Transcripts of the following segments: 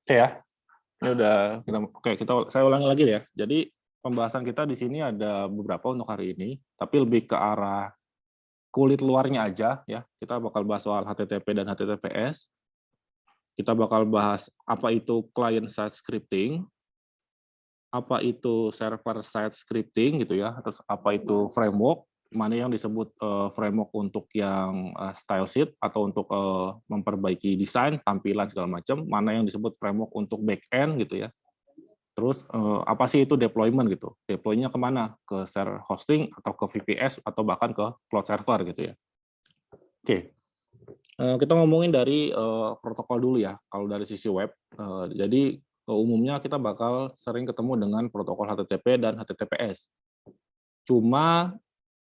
Oke ya, ini udah saya ulangi lagi ya. Jadi pembahasan kita di sini ada beberapa untuk hari ini, tapi lebih ke arah kulit luarnya aja ya. Kita bakal bahas soal HTTP dan HTTPS. Kita bakal bahas apa itu client side scripting, apa itu server side scripting gitu ya, terus apa itu framework, mana yang disebut framework untuk yang style sheet atau untuk memperbaiki desain, tampilan segala macam, mana yang disebut framework untuk back end gitu ya. Terus apa sih itu deployment gitu? Deploy-nya kemana? Ke share hosting atau ke VPS atau bahkan ke cloud server gitu ya. Oke, kita ngomongin dari protokol dulu ya. Kalau dari sisi web, jadi umumnya kita bakal sering ketemu dengan protokol HTTP dan HTTPS. Cuma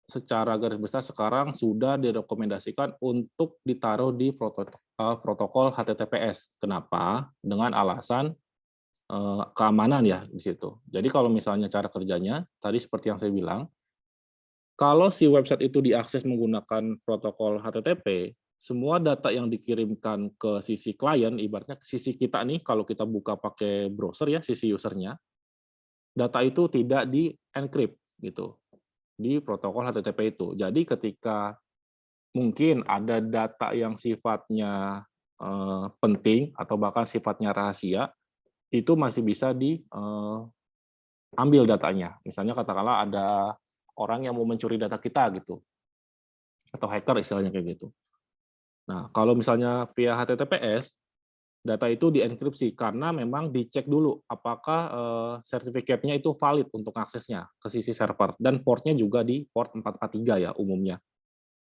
secara garis besar sekarang sudah direkomendasikan untuk ditaruh di protokol HTTPS. Kenapa? Dengan alasan keamanan ya di situ. Jadi kalau misalnya cara kerjanya, tadi seperti yang saya bilang, kalau si website itu diakses menggunakan protokol HTTP, semua data yang dikirimkan ke sisi klien, ibaratnya ke sisi kita nih, kalau kita buka pakai browser ya, sisi usernya, data itu tidak di-encrypt gitu, di protokol HTTP itu. Jadi ketika mungkin ada data yang sifatnya penting atau bahkan sifatnya rahasia, itu masih bisa ambil datanya. Misalnya katakanlah ada orang yang mau mencuri data kita gitu, atau hacker istilahnya kayak gitu. Nah, kalau misalnya via HTTPS, data itu dienkripsi karena memang dicek dulu apakah sertifikatnya itu valid untuk aksesnya ke sisi server dan portnya juga di port 443 ya umumnya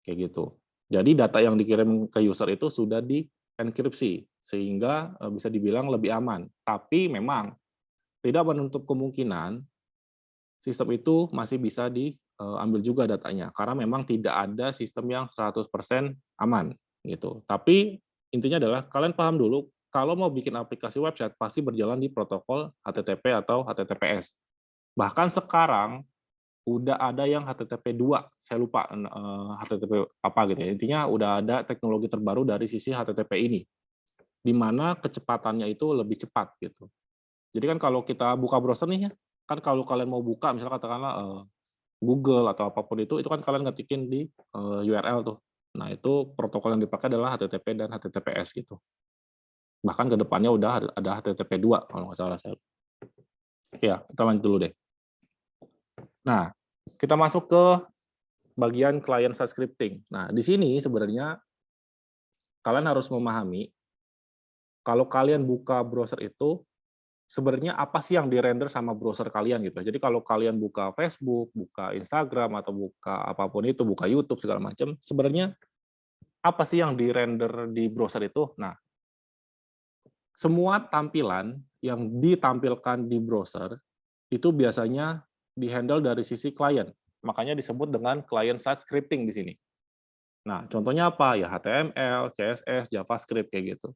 kayak gitu. Jadi data yang dikirim ke user itu sudah dienkripsi sehingga bisa dibilang lebih aman. Tapi memang tidak menutup kemungkinan sistem itu masih bisa diambil juga datanya, karena memang tidak ada sistem yang 100% aman, gitu. Tapi intinya adalah kalian paham dulu, kalau mau bikin aplikasi website pasti berjalan di protokol HTTP atau HTTPS. Bahkan sekarang udah ada yang HTTP 2, saya lupa HTTP apa gitu ya. Intinya udah ada teknologi terbaru dari sisi HTTP ini, di mana kecepatannya itu lebih cepat gitu. Jadi kan kalau kita buka browser nih ya, kan kalau kalian mau buka misalnya katakanlah Google atau apapun itu kan kalian ngetikin di URL tuh. Nah, itu protokol yang dipakai adalah HTTP dan HTTPS gitu. Bahkan ke depannya udah ada HTTP 2 kalau nggak salah saya. Ya, kita lanjut dulu deh. Nah, kita masuk ke bagian client side scripting. Nah, di sini sebenarnya kalian harus memahami kalau kalian buka browser itu sebenarnya apa sih yang di-render sama browser kalian gitu. Jadi kalau kalian buka Facebook, buka Instagram, atau buka apapun itu, buka YouTube segala macam, sebenarnya apa sih yang di-render di browser itu? Nah, semua tampilan yang ditampilkan di browser itu biasanya di-handle dari sisi klien. Makanya disebut dengan client side scripting di sini. Nah, contohnya apa? Ya HTML, CSS, JavaScript kayak gitu.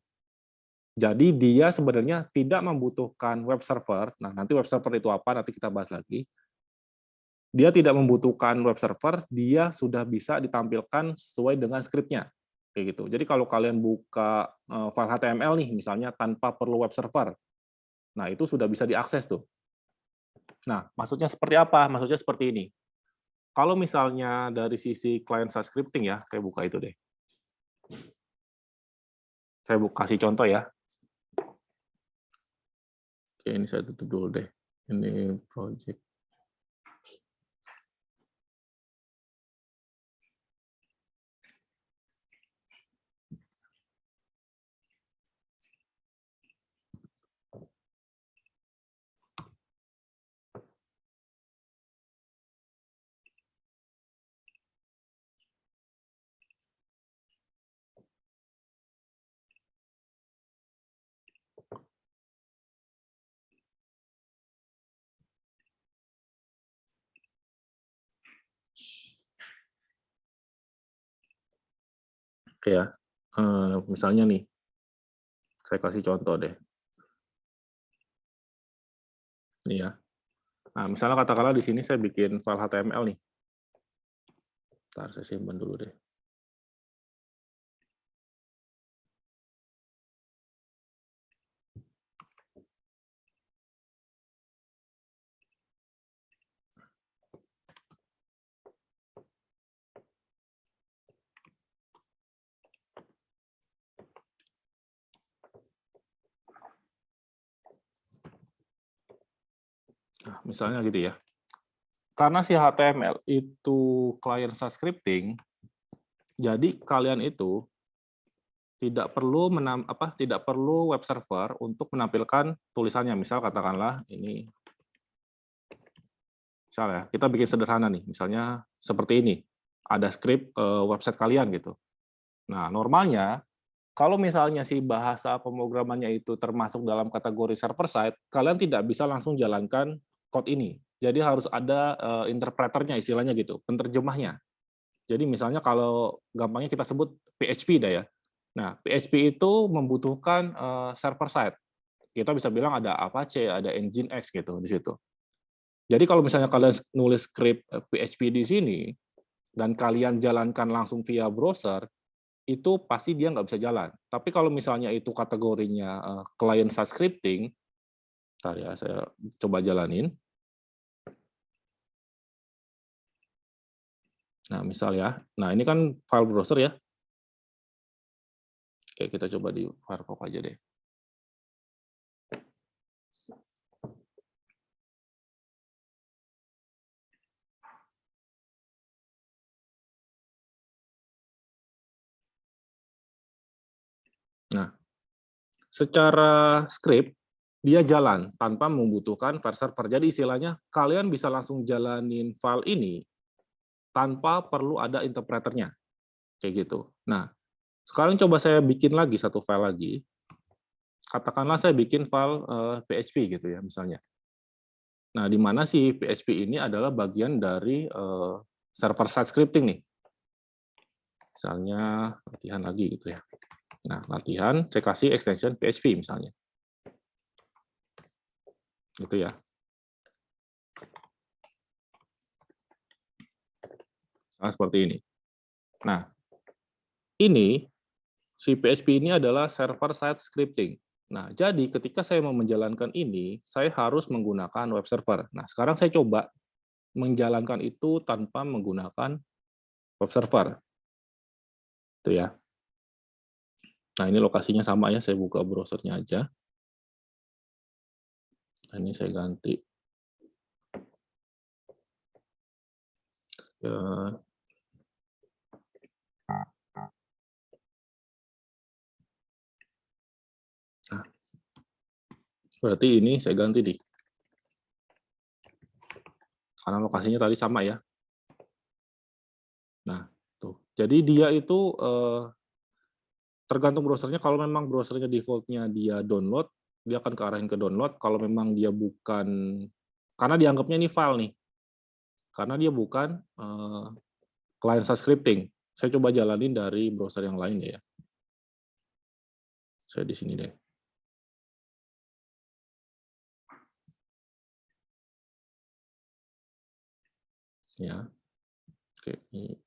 Jadi dia sebenarnya tidak membutuhkan web server. Nah, nanti web server itu apa nanti kita bahas lagi. Dia tidak membutuhkan web server, dia sudah bisa ditampilkan sesuai dengan skripnya. Kayak gitu. Jadi kalau kalian buka file HTML nih misalnya tanpa perlu web server. Nah, itu sudah bisa diakses tuh. Nah, maksudnya seperti apa? Maksudnya seperti ini. Kalau misalnya dari sisi client side scripting ya, saya buka itu deh. Saya kasih contoh ya. Oke, ini saya tutup dulu deh. Ini project. Oke ya, misalnya nih, saya kasih contoh deh. Nih ya. Nah, misalnya katakanlah di sini saya bikin file HTML nih. Ntar saya simpan dulu deh. misalnya gitu ya. Karena si HTML itu client-side scripting, jadi kalian itu tidak perlu web server untuk menampilkan tulisannya. Misal katakanlah ini, misalnya kita bikin sederhana nih, misalnya seperti ini, ada script website kalian gitu. Nah, normalnya kalau misalnya si bahasa pemrogramannya itu termasuk dalam kategori server side, kalian tidak bisa langsung jalankan code ini. Jadi harus ada interpreternya istilahnya gitu, penerjemahnya. Jadi misalnya kalau gampangnya kita sebut PHP dah ya. Nah, PHP itu membutuhkan server side. Kita bisa bilang ada Apache, ada Nginx gitu di situ. Jadi kalau misalnya kalian nulis script PHP di sini dan kalian jalankan langsung via browser, itu pasti dia nggak bisa jalan. Tapi kalau misalnya itu kategorinya client side scripting, bentar ya saya coba jalanin. Nah, misal ya. Nah, ini kan file browser ya. Oke, kita coba di Firefox aja deh. Nah, secara script dia jalan tanpa membutuhkan file server. Jadi istilahnya kalian bisa langsung jalanin file ini tanpa perlu ada interpreternya, kayak gitu. Nah, sekarang coba saya bikin lagi satu file lagi. Katakanlah saya bikin file PHP gitu ya misalnya. Nah, di mana si PHP ini adalah bagian dari server side scripting nih. Misalnya latihan lagi gitu ya. Nah, latihan saya kasih extension PHP misalnya. Gitu ya. Nah, seperti ini. Nah, ini si PHP ini adalah server side scripting. Nah, jadi ketika saya mau menjalankan ini, saya harus menggunakan web server. Nah, sekarang saya coba menjalankan itu tanpa menggunakan web server. Itu ya. Nah, ini lokasinya sama ya, saya buka browsernya aja. Nah, ini saya ganti. Nah, berarti ini saya ganti nih. Karena lokasinya tadi sama ya. Nah, tuh. Jadi dia itu tergantung browsernya. Kalau memang browsernya default-nya dia download, dia akan kearahin ke download. Kalau memang dia bukan, karena dianggapnya ini file nih, karena dia bukan client side scripting. Saya coba jalanin dari browser yang lain ya. Saya di sini deh. Ya, oke. Ini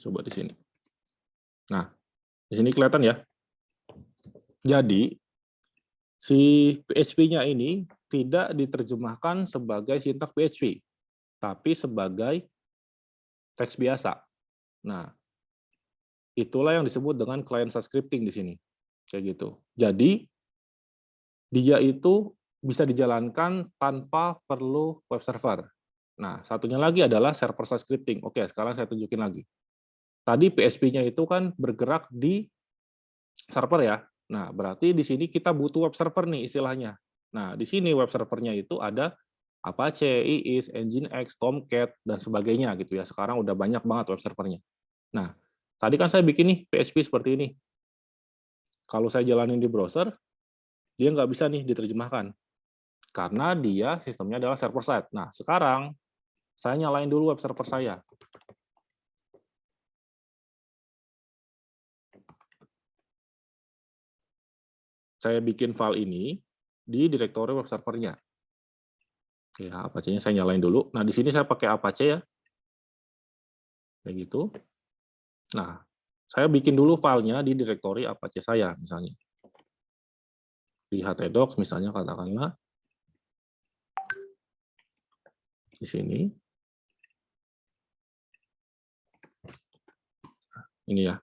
coba di sini. Nah, di sini kelihatan ya. Jadi si PHP-nya ini tidak diterjemahkan sebagai sintak PHP, tapi sebagai teks biasa. Nah, itulah yang disebut dengan client side scripting di sini. Kayak gitu. Jadi, dia itu bisa dijalankan tanpa perlu web server. Nah, satunya lagi adalah server side scripting. Oke, sekarang saya tunjukin lagi. Tadi PHP-nya itu kan bergerak di server ya. Nah, berarti di sini kita butuh web server nih istilahnya. Nah, di sini web servernya itu ada Apache, IIS, Nginx, Tomcat, dan sebagainya gitu ya. Sekarang udah banyak banget web servernya. Nah, tadi kan saya bikin nih PHP seperti ini. Kalau saya jalanin di browser, dia nggak bisa nih diterjemahkan. Karena dia sistemnya adalah server side. Nah, sekarang saya nyalain dulu web server saya. Saya bikin file ini di direktori web servernya. Ya, Apache-nya saya nyalain dulu. Nah, di sini saya pakai Apache ya. Kayak gitu. Nah, saya bikin dulu filenya di direktori Apache saya, misalnya. Di htdocs, misalnya katakanlah. Di sini. Ini ya.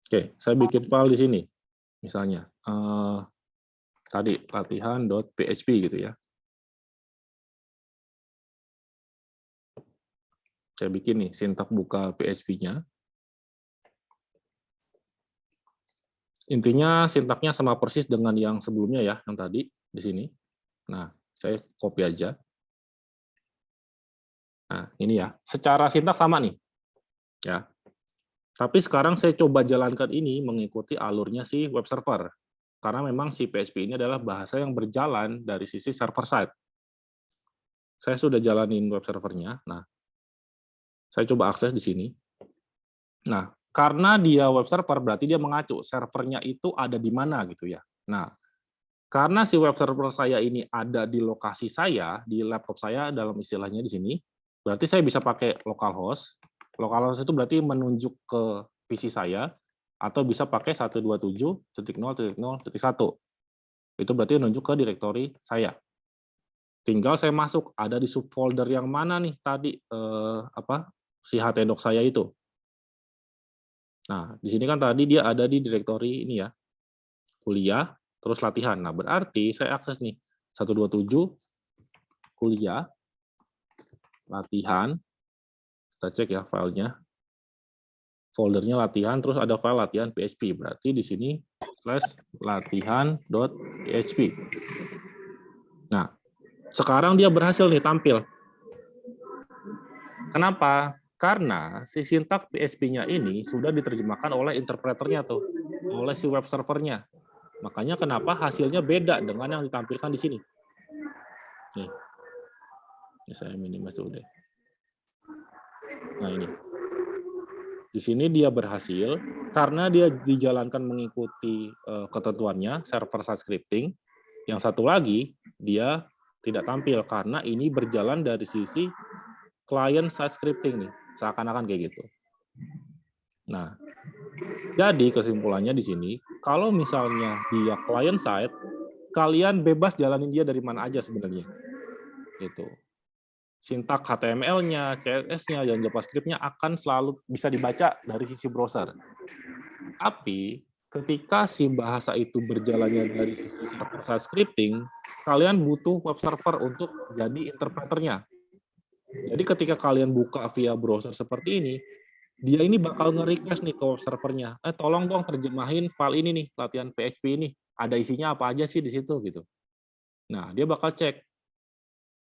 Oke, saya bikin file di sini. Misalnya, tadi latihan.php gitu ya. Saya bikin nih sintak buka PHP-nya. Intinya sintaknya sama persis dengan yang sebelumnya ya, yang tadi di sini. Nah, saya copy aja. Nah, ini ya. Secara sintak sama nih. Ya. Tapi sekarang saya coba jalankan ini mengikuti alurnya si web server. Karena memang si PHP ini adalah bahasa yang berjalan dari sisi server side. Saya sudah jalanin web servernya. Nah, saya coba akses di sini. Nah, karena dia web server berarti dia mengacu servernya itu ada di mana gitu ya. Nah, karena si web server saya ini ada di lokasi saya, di laptop saya dalam istilahnya di sini, berarti saya bisa pakai localhost. Localhost itu berarti menunjuk ke PC saya, atau bisa pakai 127.0.0.1. Itu berarti menunjuk ke direktori saya. Tinggal saya masuk, ada di subfolder yang mana nih tadi, si htdoc saya itu. Nah, di sini kan tadi dia ada di direktori ini ya, kuliah, terus latihan. Nah, berarti saya akses nih, 127 kuliah, latihan, kita cek ya filenya, foldernya latihan, terus ada file latihan PHP, berarti di sini /latihan.php. Nah, sekarang dia berhasil nih tampil. Kenapa? Karena si sintak PHP-nya ini sudah diterjemahkan oleh interpreternya tuh, oleh si web servernya. Makanya kenapa hasilnya beda dengan yang ditampilkan di sini. Nih, ini saya minimize dulu deh. Nah ini, di sini dia berhasil karena dia dijalankan mengikuti ketentuannya server side scripting. Yang satu lagi dia tidak tampil karena ini berjalan dari sisi client side scripting nih, seakan-akan kayak gitu. Nah, jadi kesimpulannya di sini, kalau misalnya dia client side, kalian bebas jalanin dia dari mana aja sebenarnya. Itu. Sintak HTML-nya, CSS-nya, dan JavaScript-nya akan selalu bisa dibaca dari sisi browser. Tapi ketika si bahasa itu berjalannya dari sisi server side scripting, kalian butuh web server untuk jadi interpreternya. Jadi ketika kalian buka via browser seperti ini, dia ini bakal nge-request nih ke web servernya, tolong dong terjemahin file ini nih, latihan PHP ini, ada isinya apa aja sih di situ gitu. Nah, dia bakal cek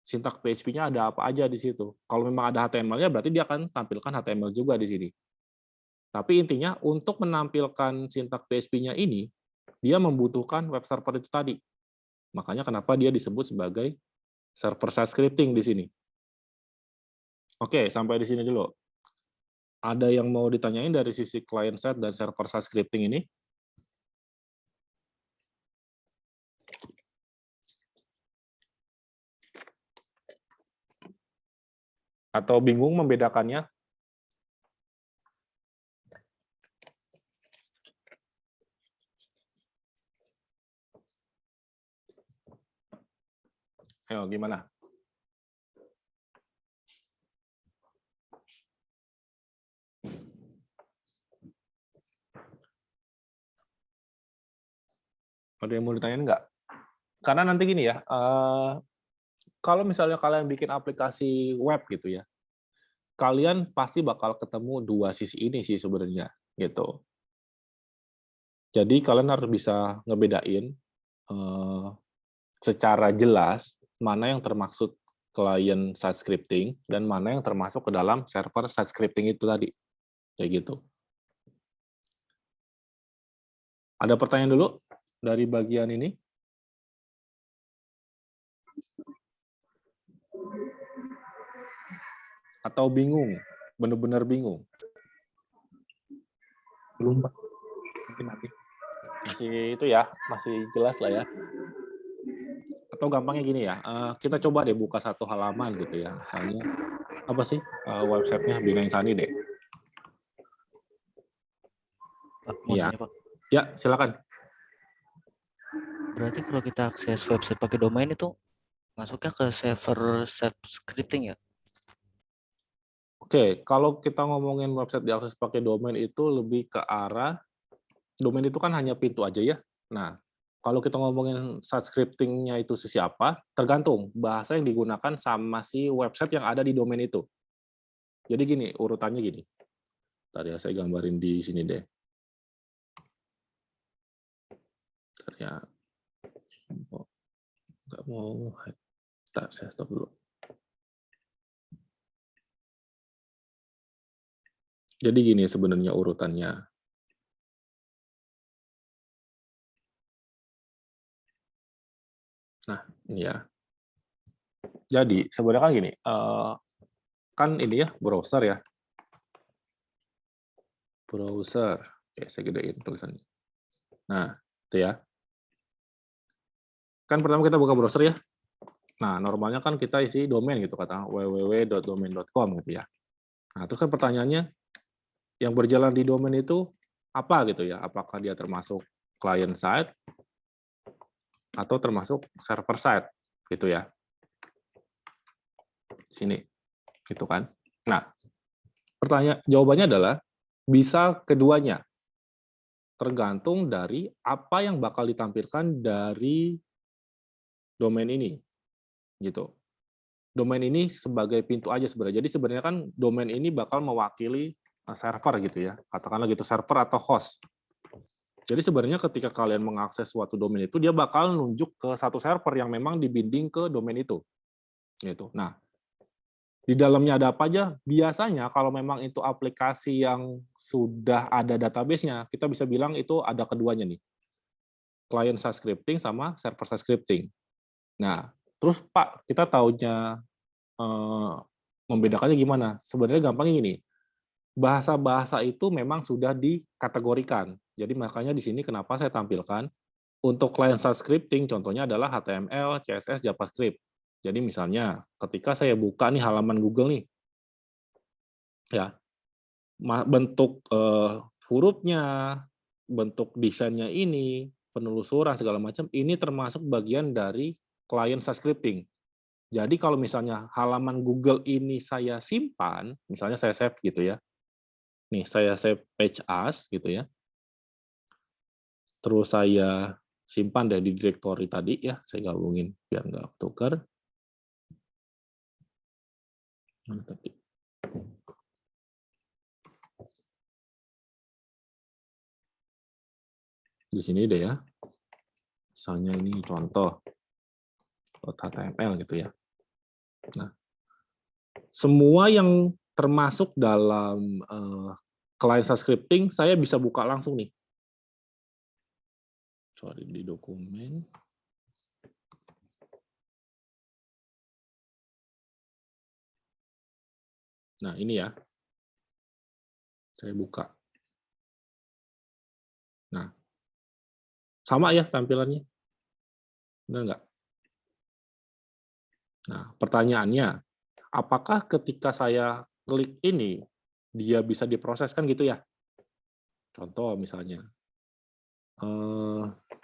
sintak PHP-nya ada apa aja di situ. Kalau memang ada HTML-nya berarti dia akan tampilkan HTML juga di sini. Tapi intinya untuk menampilkan sintak PHP-nya ini, dia membutuhkan web server itu tadi. Makanya kenapa dia disebut sebagai server side scripting di sini. Oke, sampai di sini dulu. Ada yang mau ditanyain dari sisi client side dan server side scripting ini? Atau bingung membedakannya? Ayo, gimana? Ada yang mau ditanyain nggak? Karena nanti gini ya, kalau misalnya kalian bikin aplikasi web gitu ya, kalian pasti bakal ketemu dua sisi ini sih sebenarnya, gitu. Jadi kalian harus bisa ngebedain secara jelas mana yang termaksud client side scripting dan mana yang termasuk ke dalam server side scripting itu tadi, kayak gitu. Ada pertanyaan dulu dari bagian ini? Atau bingung? Benar-benar bingung? Belum, Pak. Mungkin nanti. Masih itu ya, masih jelas lah ya. Atau gampangnya gini ya, kita coba deh buka satu halaman gitu ya, misalnya apa sih websitenya Bina Insani deh. Pak, mau Iya. nanya, Pak. Ya, silakan. Berarti kalau kita akses website pakai domain itu masuknya ke server scripting ya? Oke, kalau kita ngomongin website diakses pakai domain itu lebih ke arah domain itu kan hanya pintu aja ya. Nah, kalau kita ngomongin site scripting-nya itu sisi apa, tergantung bahasa yang digunakan sama si website yang ada di domain itu. Jadi gini, urutannya gini. Bentar ya, saya gambarin di sini deh. Bentar ya. Nggak mau. Bentar, saya stop dulu. Jadi gini sebenarnya urutannya. Nah, ini ya. Jadi sebenarnya kan gini, kan ini ya browser ya. Browser. Oke, saya gedein tulisannya. Nah, itu ya. Kan pertama kita buka browser ya. Nah, normalnya kan kita isi domain gitu, kata www.domain.com gitu ya. Nah, terus kan pertanyaannya, yang berjalan di domain itu apa gitu ya? Apakah dia termasuk client side atau termasuk server side gitu ya? Sini, gitu kan? Nah, jawabannya adalah bisa keduanya, tergantung dari apa yang bakal ditampilkan dari domain ini, gitu. Domain ini sebagai pintu aja sebenarnya. Jadi sebenarnya kan domain ini bakal mewakili server gitu ya, katakanlah gitu, server atau host. Jadi sebenarnya ketika kalian mengakses suatu domain itu, dia bakal nunjuk ke satu server yang memang dibinding ke domain itu. Gitu. Nah, di dalamnya ada apa aja? Biasanya kalau memang itu aplikasi yang sudah ada database-nya, kita bisa bilang itu ada keduanya nih. Client side scripting sama server side scripting. Nah, terus Pak, kita taunya membedakannya gimana? Sebenarnya gampangnya gini, bahasa-bahasa itu memang sudah dikategorikan. Jadi makanya di sini kenapa saya tampilkan untuk client side scripting, contohnya adalah HTML, CSS, JavaScript. Jadi misalnya ketika saya buka nih halaman Google nih, ya bentuk hurufnya, bentuk desainnya ini, penelusuran segala macam, ini termasuk bagian dari client side scripting. Jadi kalau misalnya halaman Google ini saya simpan, misalnya saya save gitu ya, nih saya save page as gitu ya, terus saya simpan deh di directory tadi ya, saya gabungin biar nggak tukar. Mana tadi? Di sini deh ya, misalnya ini contoh .html gitu ya. Nah, semua yang termasuk dalam client side scripting saya bisa buka langsung nih. Sorry, di dokumen. Nah, ini ya. Saya buka. Nah, sama ya tampilannya. Benar nggak? Nah, pertanyaannya, apakah ketika saya klik ini, dia bisa diproses kan gitu ya? Contoh misalnya,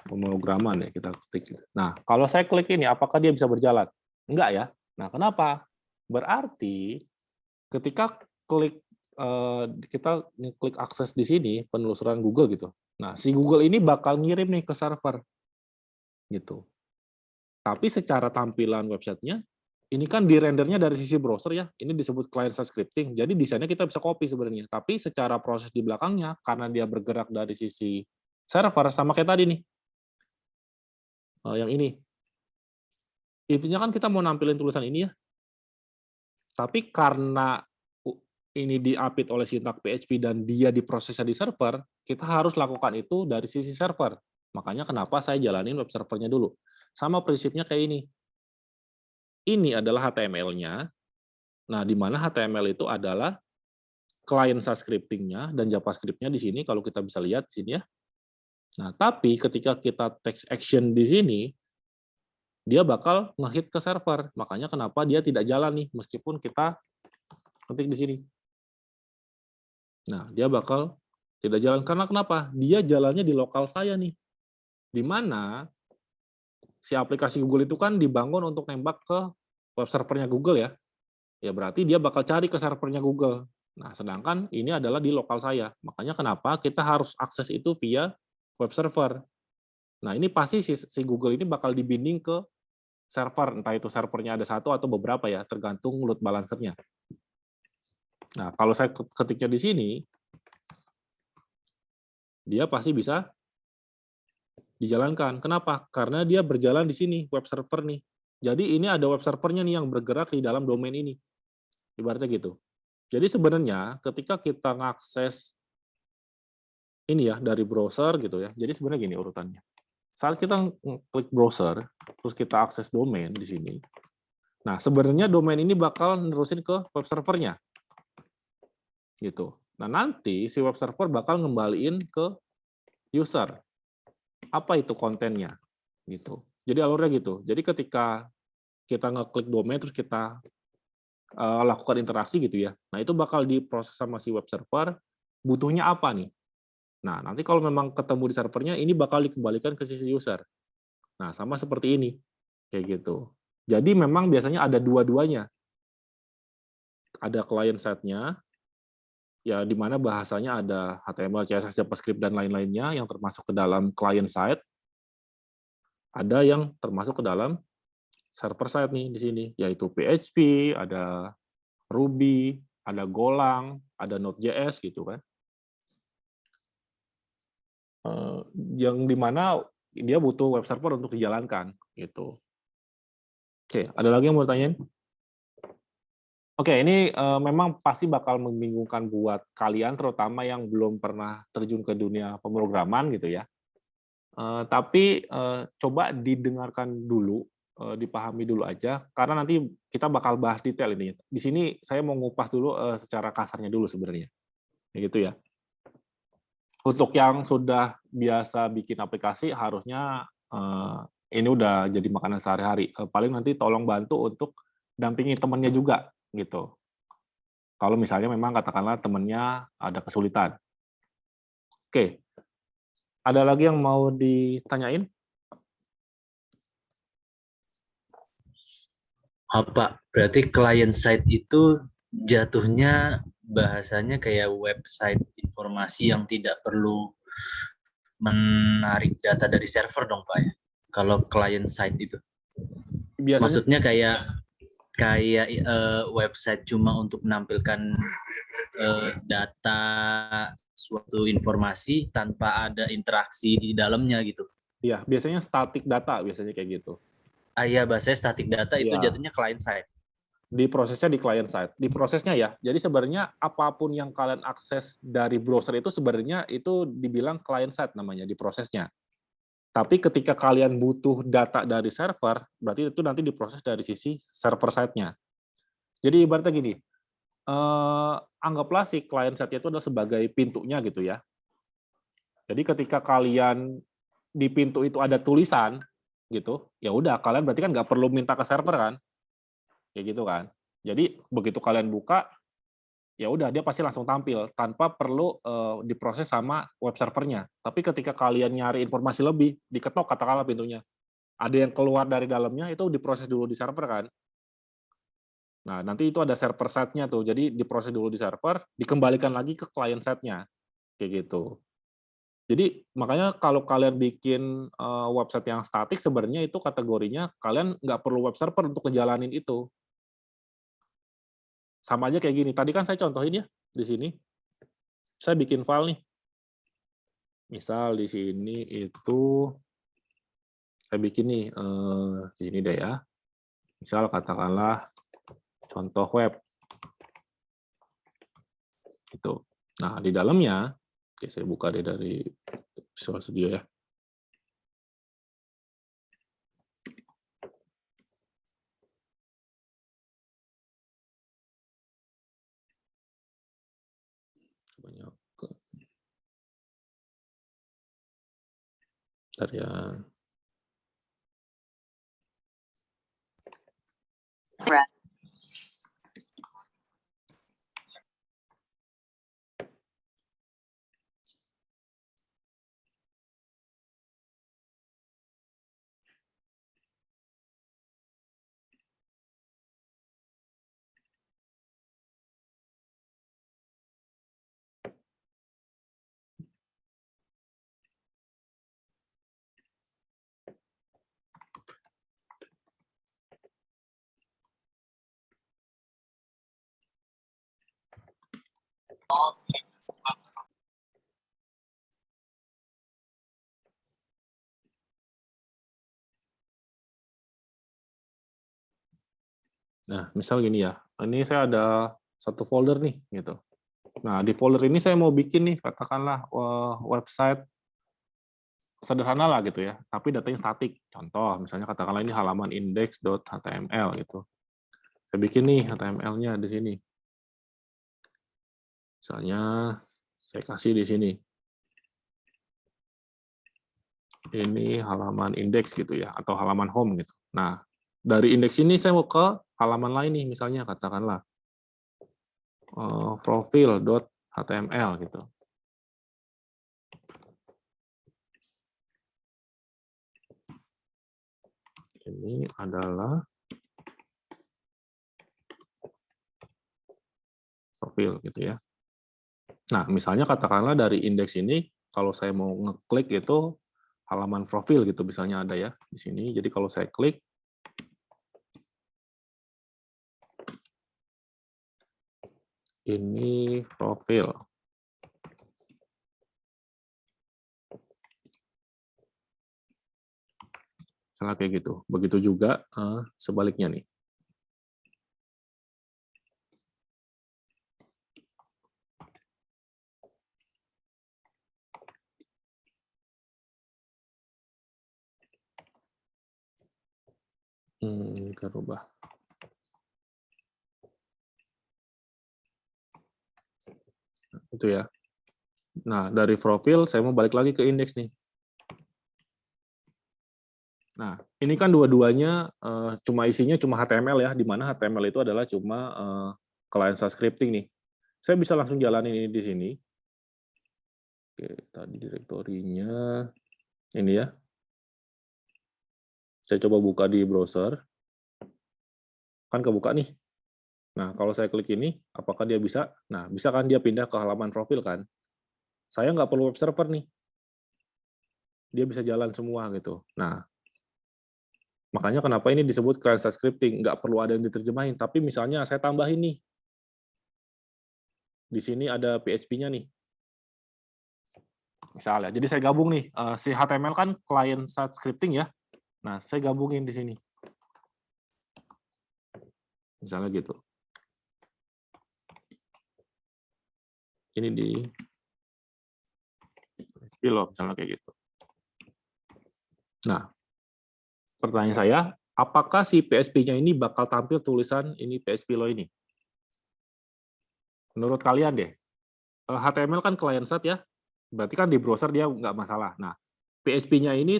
pemrograman ya, kita klik. Nah, kalau saya klik ini, apakah dia bisa berjalan? Enggak ya. Nah, kenapa? Berarti ketika kita klik akses di sini, penelusuran Google gitu. Nah, si Google ini bakal ngirim nih ke server. Gitu. Tapi secara tampilan websitenya, ini kan di-rendernya dari sisi browser ya, ini disebut client side scripting, jadi desainnya kita bisa copy sebenarnya. Tapi secara proses di belakangnya, karena dia bergerak dari sisi server, sama kayak tadi nih, yang ini. Intinya kan kita mau nampilin tulisan ini ya, tapi karena ini diapit oleh sintak PHP dan dia diprosesnya di server, kita harus lakukan itu dari sisi server. Makanya kenapa saya jalanin web servernya dulu. Sama prinsipnya kayak ini. Ini adalah HTML-nya. Nah, di mana HTML itu adalah client side scripting-nya dan JavaScript-nya di sini, kalau kita bisa lihat di sini ya. Nah, tapi ketika kita text action di sini, dia bakal nge-hit ke server. Makanya kenapa dia tidak jalan nih, meskipun kita ketik di sini. Nah, dia bakal tidak jalan. Karena kenapa? Dia jalannya di lokal saya nih. Di mana si aplikasi Google itu kan dibangun untuk nembak ke web servernya Google ya. Ya berarti dia bakal cari ke servernya Google. Nah, sedangkan ini adalah di lokal saya. Makanya kenapa kita harus akses itu via web server. Nah, ini pasti si Google ini bakal dibinding ke server, entah itu servernya ada satu atau beberapa ya, tergantung load balancernya. Nah, kalau saya ketiknya di sini, dia pasti bisa dijalankan. Kenapa? Karena dia berjalan di sini, web server nih. Jadi ini ada web servernya nih yang bergerak di dalam domain ini. Ibaratnya gitu. Jadi sebenarnya ketika kita ngakses ini ya dari browser gitu ya. Jadi sebenarnya gini urutannya. Saat kita klik browser, terus kita akses domain di sini. Nah, sebenarnya domain ini bakal nerusin ke web servernya. Gitu. Nah, nanti si web server bakal ngembaliin ke user. Apa itu kontennya? Gitu. Jadi alurnya gitu. Jadi ketika kita ngeklik domain terus kita lakukan interaksi gitu ya. Nah, itu bakal diproses sama si web server, butuhnya apa nih? Nah, nanti kalau memang ketemu di servernya, ini bakal dikembalikan ke sisi user. Nah, sama seperti ini, kayak gitu. Jadi memang biasanya ada dua-duanya. Ada client side-nya, ya di mana bahasanya ada HTML, CSS, JavaScript, dan lain-lainnya yang termasuk ke dalam client side. Ada yang termasuk ke dalam server side nih di sini, yaitu PHP, ada Ruby, ada Golang, ada Node.js gitu kan. Yang dimana dia butuh web server untuk dijalankan gitu. Oke, ada lagi yang mau tanyain? Oke, ini memang pasti bakal membingungkan buat kalian, terutama yang belum pernah terjun ke dunia pemrograman gitu ya. Tapi coba didengarkan dulu, dipahami dulu aja, karena nanti kita bakal bahas detail ini. Di sini saya mau ngupas dulu secara kasarnya dulu sebenarnya, kayak gitu ya. Untuk yang sudah biasa bikin aplikasi, harusnya ini udah jadi makanan sehari-hari. Paling nanti tolong bantu untuk dampingi temannya juga, gitu. Kalau misalnya memang katakanlah temannya ada kesulitan. Oke, ada lagi yang mau ditanyain? Apa berarti client side itu jatuhnya bahasanya kayak website informasi yang tidak perlu menarik data dari server dong Pak ya? Kalau client side itu, Biasanya maksudnya kayak kayak website cuma untuk menampilkan data suatu informasi tanpa ada interaksi di dalamnya gitu. ya, biasanya static data biasanya kayak gitu. Ah iya, bahasanya static data itu Ya, jatuhnya client side. di prosesnya di client side. Di prosesnya ya. Jadi sebenarnya apapun yang kalian akses dari browser itu sebenarnya itu dibilang client side namanya di prosesnya. Tapi ketika kalian butuh data dari server, berarti itu nanti diproses dari sisi server side-nya. Jadi ibaratnya gini, anggaplah si client side itu adalah sebagai pintunya gitu ya. Jadi ketika kalian di pintu itu ada tulisan gitu, ya udah kalian berarti kan nggak perlu minta ke server kan, kayak gitu kan. Jadi begitu kalian buka, ya udah dia pasti langsung tampil tanpa perlu diproses sama web servernya. Tapi ketika kalian nyari informasi lebih, diketok katakanlah pintunya, ada yang keluar dari dalamnya itu diproses dulu di server kan. Nah, nanti itu ada server side-nya tuh. Jadi diproses dulu di server, dikembalikan lagi ke client side-nya. Kayak gitu. Jadi makanya kalau kalian bikin website yang statik sebenarnya itu kategorinya kalian nggak perlu web server untuk ngejalanin itu. Sama aja kayak gini. Tadi kan saya contohin ya di sini. Saya bikin file nih. Misal di sini itu saya bikin nih di sini deh ya. Misal katakanlah contoh web itu. Nah, di dalamnya oke saya buka deh dari Visual Studio ya. Banyak bentar ya. Nah, misal gini ya, ini saya ada satu folder nih, gitu. Nah, di folder ini saya mau bikin nih, katakanlah website sederhana lah gitu ya, tapi datanya statik. Contoh, misalnya katakanlah ini halaman index.html gitu. Saya bikin nih HTML-nya di sini. Misalnya saya kasih di sini. Ini halaman indeks gitu ya, atau halaman home gitu. Nah, dari indeks ini saya mau ke halaman lain nih, misalnya katakanlah profil.html gitu. Ini adalah profil gitu ya. Nah, misalnya katakanlah dari indeks ini, kalau saya mau ngeklik itu halaman profil gitu, misalnya ada ya di sini. Jadi kalau saya klik, ini profil. Misalnya kayak gitu. Begitu juga sebaliknya nih. Kita rubah. Itu ya. Nah, dari profil saya mau balik lagi ke indeks nih. Nah, ini kan dua-duanya cuma isinya cuma HTML ya, di mana HTML itu adalah cuma client-side scripting nih. Saya bisa langsung jalanin ini di sini. Oke, tadi direktorinya ini ya. Saya coba buka di browser. Kan kebuka nih. Nah, kalau saya klik ini, apakah dia bisa? Nah, bisa kan dia pindah ke halaman profil kan? Saya nggak perlu web server nih. Dia bisa jalan semua gitu. Nah, makanya kenapa ini disebut client-side scripting. Nggak perlu ada yang diterjemahin. Tapi misalnya saya tambahin nih. Di sini ada PHP-nya nih. Misalnya, jadi saya gabung nih. Si HTML kan client-side scripting ya. Nah, saya gabungin di sini. Misalnya gitu. Ini di PHP loh, misalnya kayak gitu. Nah, pertanyaan saya, apakah si PHP-nya ini bakal tampil tulisan ini PHP lo ini? Menurut kalian deh, HTML kan client-side ya, berarti kan di browser dia nggak masalah. Nah, PHP-nya ini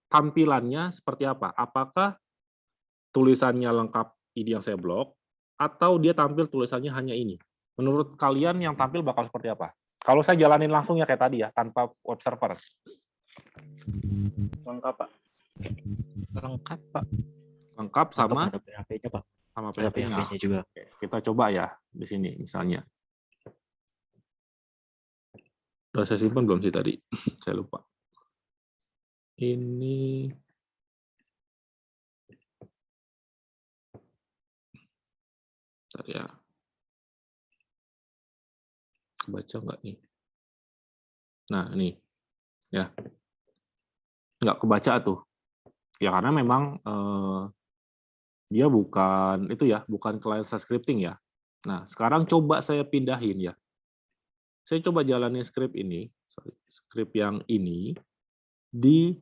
tampilannya seperti apa? Apakah tulisannya lengkap ini yang saya blok, atau dia tampil tulisannya hanya ini? Menurut kalian yang tampil bakal seperti apa? Kalau saya jalanin langsung ya kayak tadi ya, tanpa web server. Lengkap, Pak. Lengkap, Pak. Lengkap sama Lengkap ada PHP-nya, Pak. sama Ada PHP-nya. PHP-nya juga. Oke, kita coba ya di sini misalnya. Udah saya simpan belum sih tadi? Saya lupa. Ini bentar ya. Kebaca nggak nih? Nah, ini. Ya. Nggak kebaca tuh. Ya karena memang dia bukan itu ya, bukan client-side scripting ya. Nah, sekarang coba saya pindahin ya. Saya coba jalanin script ini, script yang ini di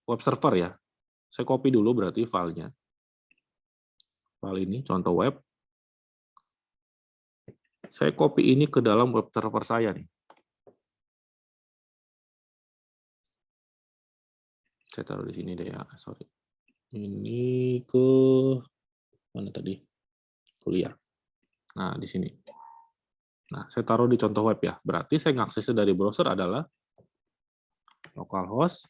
web server ya. Saya copy dulu berarti filenya. File ini contoh web. Saya copy ini ke dalam web server saya nih. Saya taruh di sini deh ya, sorry. Ini ke mana tadi? Kuliah. Nah, di sini. Nah, saya taruh di contoh web ya. Berarti saya ngaksesnya dari browser adalah localhost,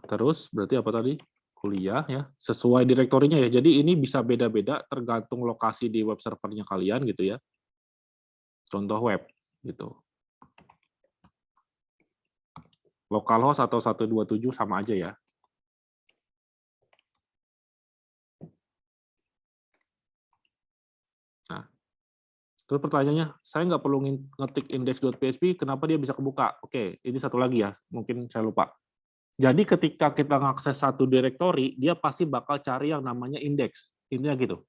terus berarti apa tadi? Kuliah ya, sesuai direktorinya ya. Jadi ini bisa beda-beda tergantung lokasi di web servernya kalian gitu ya. Contoh web gitu. Localhost atau 127 sama aja ya. Nah, Terus pertanyaannya, saya nggak perlu ngetik index.php, kenapa dia bisa kebuka? Oke, ini satu lagi ya, mungkin saya lupa. Jadi ketika kita ngakses satu direktori, dia pasti bakal cari yang namanya index. Intinya gitu.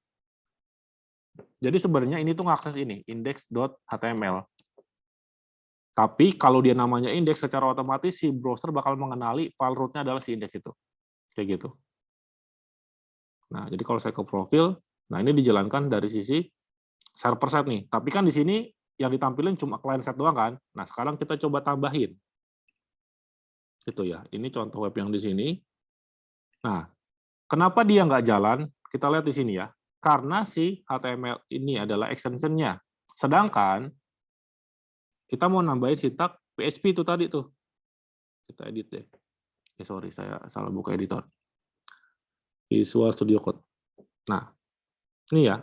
Jadi sebenarnya ini tuh ngakses ini, index.html. Tapi kalau dia namanya index, secara otomatis si browser bakal mengenali file root-nya adalah si index itu. Kayak gitu. Nah, jadi kalau saya ke profil, nah ini dijalankan dari sisi server side nih. Tapi kan di sini yang ditampilin cuma client side doang kan. Nah, sekarang kita coba tambahin. Itu ya. Ini contoh web yang di sini. Nah, kenapa dia nggak jalan? Kita lihat di sini ya. Karena si HTML ini adalah extension-nya. Sedangkan kita mau nambahin sintak PHP itu tadi tuh. Kita edit deh. Sorry, saya salah buka editor. Visual Studio Code. Nah, ini ya.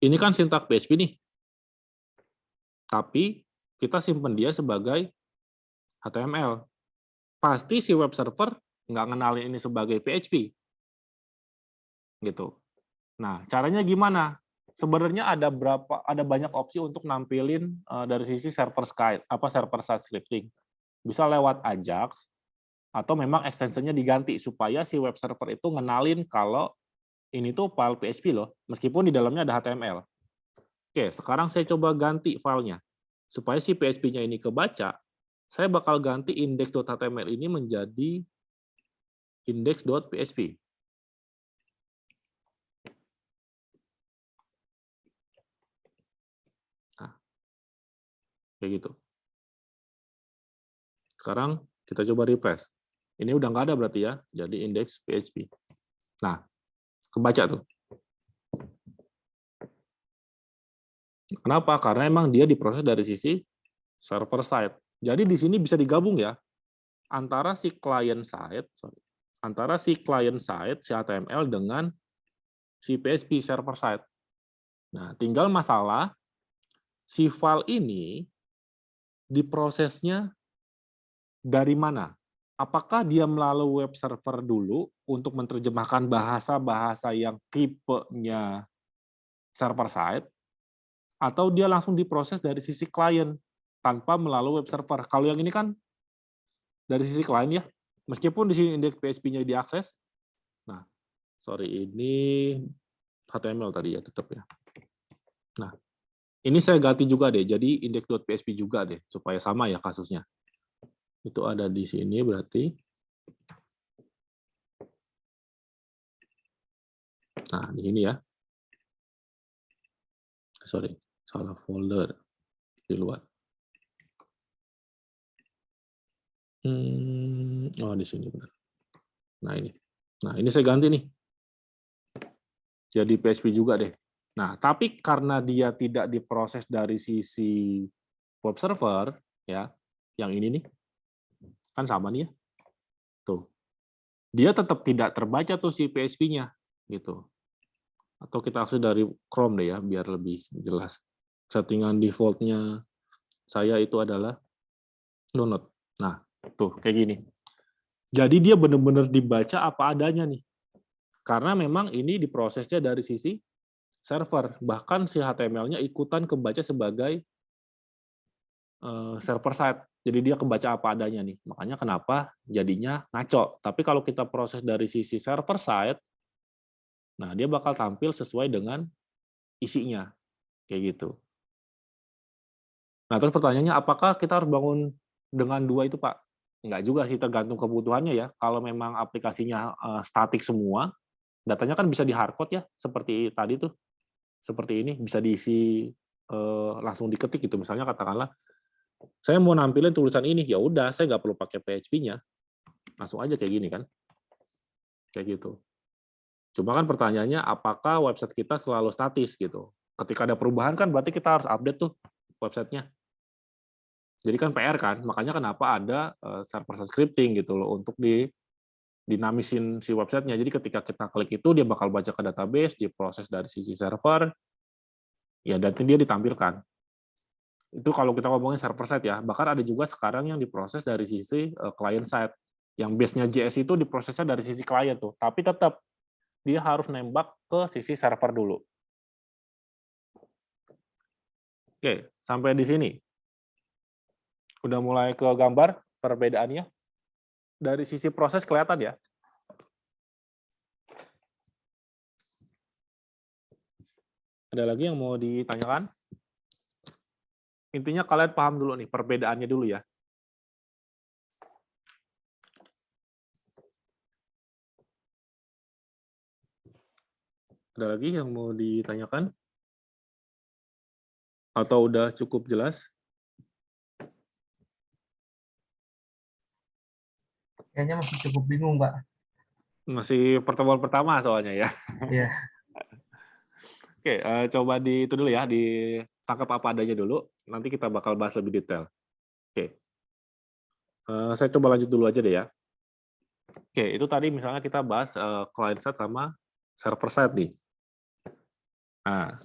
Ini kan sintak PHP nih. Tapi kita simpen dia sebagai HTML. Pasti si web server nggak ngenalin ini sebagai PHP. Gitu. Nah, caranya gimana? Sebenarnya ada banyak opsi untuk nampilin dari sisi server side scripting. Bisa lewat Ajax atau memang extension-nya diganti supaya si web server itu ngenalin kalau ini tuh file PHP loh, meskipun di dalamnya ada HTML. Oke, sekarang saya coba ganti filenya. Supaya si PHP-nya ini kebaca, saya bakal ganti index.html ini menjadi index.php. Nah, kayak gitu. Sekarang kita coba refresh. Ini udah nggak ada berarti ya, jadi index PHP. Nah, kebaca tuh. Kenapa? Karena emang dia diproses dari sisi server side. Jadi di sini bisa digabung ya, antara si client side, si HTML dengan si PHP server side. Nah, tinggal masalah si file ini diprosesnya dari mana? Apakah dia melalui web server dulu untuk menerjemahkan bahasa-bahasa yang tipenya server side, atau dia langsung diproses dari sisi klien tanpa melalui web server? Kalau yang ini kan dari sisi klien ya, meskipun di sini indeks PHP-nya diakses. Nah, sorry, ini HTML tadi ya tetap ya. Nah, ini saya ganti juga deh, jadi index.php juga deh, supaya sama ya kasusnya. Itu ada di sini berarti. Nah, di sini ya. Sorry, salah folder di luar. Oh, di sini benar. Nah, ini. Nah, ini saya ganti nih. Jadi PHP juga deh. Nah, tapi karena dia tidak diproses dari sisi web server, ya, yang ini nih, kan sama nih ya. Tuh. Dia tetap tidak terbaca tuh si PHP-nya, gitu. Atau kita akses dari Chrome deh ya, biar lebih jelas. Settingan default-nya saya itu adalah download. Nah, tuh, kayak gini. Jadi dia benar-benar dibaca apa adanya nih. Karena memang ini diprosesnya dari sisi server. Bahkan si HTML-nya ikutan kebaca sebagai server side. Jadi dia kebaca apa adanya nih. Makanya kenapa jadinya ngaco. Tapi kalau kita proses dari sisi server side, nah dia bakal tampil sesuai dengan isinya. Kayak gitu. Nah terus pertanyaannya, apakah kita harus bangun dengan dua itu Pak? Enggak juga sih, tergantung kebutuhannya ya. Kalau memang aplikasinya statik semua, datanya kan bisa di hardcode ya, seperti tadi tuh. Seperti ini, bisa diisi langsung diketik gitu. Misalnya katakanlah, saya mau nampilin tulisan ini, ya udah, saya nggak perlu pakai PHP-nya, langsung aja kayak gini kan, kayak gitu. Cuma kan pertanyaannya, apakah website kita selalu statis gitu? Ketika ada perubahan kan berarti kita harus update tuh websitenya. Jadi kan PR kan, makanya kenapa ada server-side scripting gitu loh untuk dinamisin si websitenya. Jadi ketika kita klik itu dia bakal baca ke database, diproses dari sisi server, ya data dia ditampilkan. Itu kalau kita ngomongin server side ya. Bahkan ada juga sekarang yang diproses dari sisi client side. Yang base-nya JS itu diprosesnya dari sisi client tuh. Tapi tetap dia harus nembak ke sisi server dulu. Oke, sampai di sini. Udah mulai ke gambar perbedaannya. Dari sisi proses kelihatan ya. Ada lagi yang mau ditanyakan? Intinya kalian paham dulu nih, perbedaannya dulu ya. Ada lagi yang mau ditanyakan? Atau udah cukup jelas? Kayaknya masih cukup bingung, Pak. Masih pertemuan pertama soalnya ya. Iya. Oke, coba itu dulu ya, ditangkap apa adanya dulu. Nanti kita bakal bahas lebih detail. Oke, saya coba lanjut dulu aja deh ya. Oke, itu tadi misalnya kita bahas client side sama server side nih. Nah,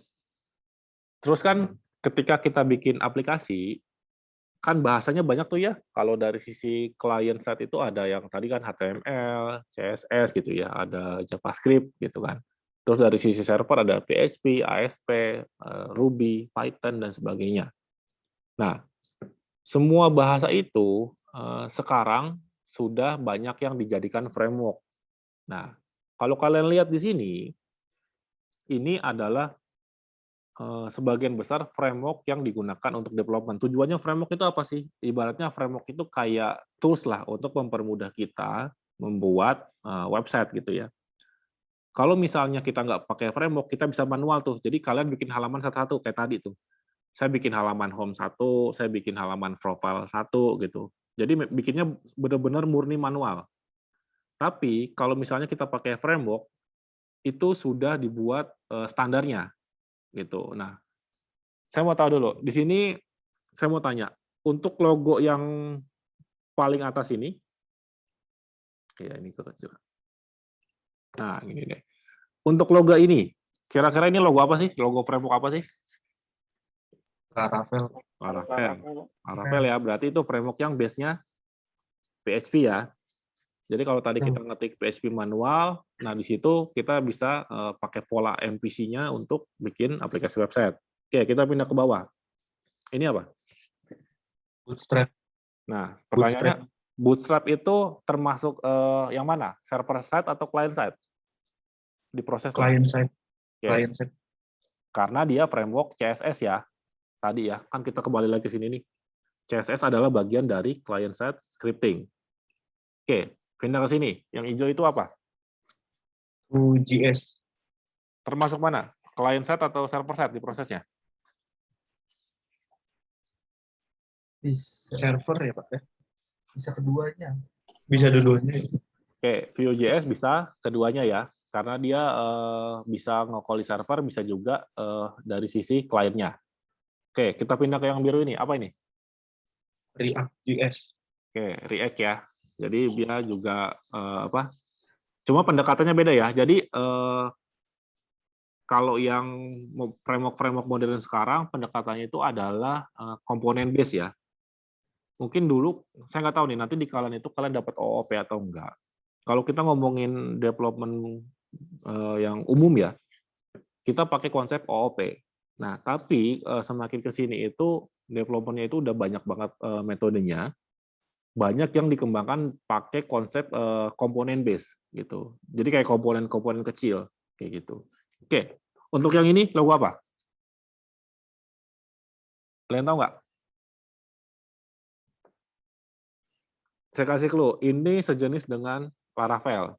terus kan ketika kita bikin aplikasi, kan bahasanya banyak tuh ya. Kalau dari sisi client side itu ada yang tadi kan HTML, CSS gitu ya, ada JavaScript gitu kan. Terus dari sisi server ada PHP, ASP, Ruby, Python, dan sebagainya. Nah, semua bahasa itu sekarang sudah banyak yang dijadikan framework. Nah, kalau kalian lihat di sini, ini adalah sebagian besar framework yang digunakan untuk development. Tujuannya framework itu apa sih? Ibaratnya framework itu kayak tools lah untuk mempermudah kita membuat website gitu ya. Kalau misalnya kita nggak pakai framework, kita bisa manual tuh. Jadi kalian bikin halaman satu-satu kayak tadi tuh. Saya bikin halaman home satu, saya bikin halaman profile satu gitu. Jadi bikinnya benar-benar murni manual. Tapi kalau misalnya kita pakai framework, itu sudah dibuat standarnya gitu. Nah, saya mau tahu dulu, di sini saya mau tanya, untuk logo yang paling atas ini, ya ini kecil. Nah, ini deh. Untuk logo ini, kira-kira ini logo apa sih? Logo framework apa sih? Laravel. Laravel ya, berarti itu framework yang base-nya PHP ya. Jadi kalau tadi kita ngetik PHP manual, nah di situ kita bisa pakai pola MVC-nya untuk bikin aplikasi website. Oke, kita pindah ke bawah. Ini apa? Bootstrap. Nah, pertanyaannya, Bootstrap itu termasuk yang mana? Server side atau client side? Di proses Client side. Oke. Client side. Karena dia framework CSS ya. Tadi ya, kan kita kembali lagi ke sini nih. CSS adalah bagian dari client side scripting. Oke, pindah ke sini. Yang hijau itu apa? Vue.js. Termasuk mana? Client side atau server side di prosesnya? Bisa server ya, Pak ya? Bisa keduanya. Bisa dua-duanya. Oke, Vue.js bisa keduanya ya. Karena dia bisa nge-call di server, bisa juga dari sisi kliennya. Oke, kita pindah ke yang biru ini. Apa ini? React.js. Oke, React ya. Jadi dia juga apa? Cuma pendekatannya beda ya. Jadi kalau yang framework modern sekarang pendekatannya itu adalah komponen base ya. Mungkin dulu saya nggak tahu nih nanti di kalian itu kalian dapat OOP atau enggak. Kalau kita ngomongin development yang umum ya, kita pakai konsep OOP. Nah, tapi semakin ke sini itu developernya itu udah banyak banget metodenya. Banyak yang dikembangkan pakai konsep komponen base gitu. Jadi kayak komponen-komponen kecil kayak gitu. Oke, untuk yang ini logo apa? Kalian tahu nggak? Saya kasih clue, ini sejenis dengan Laravel.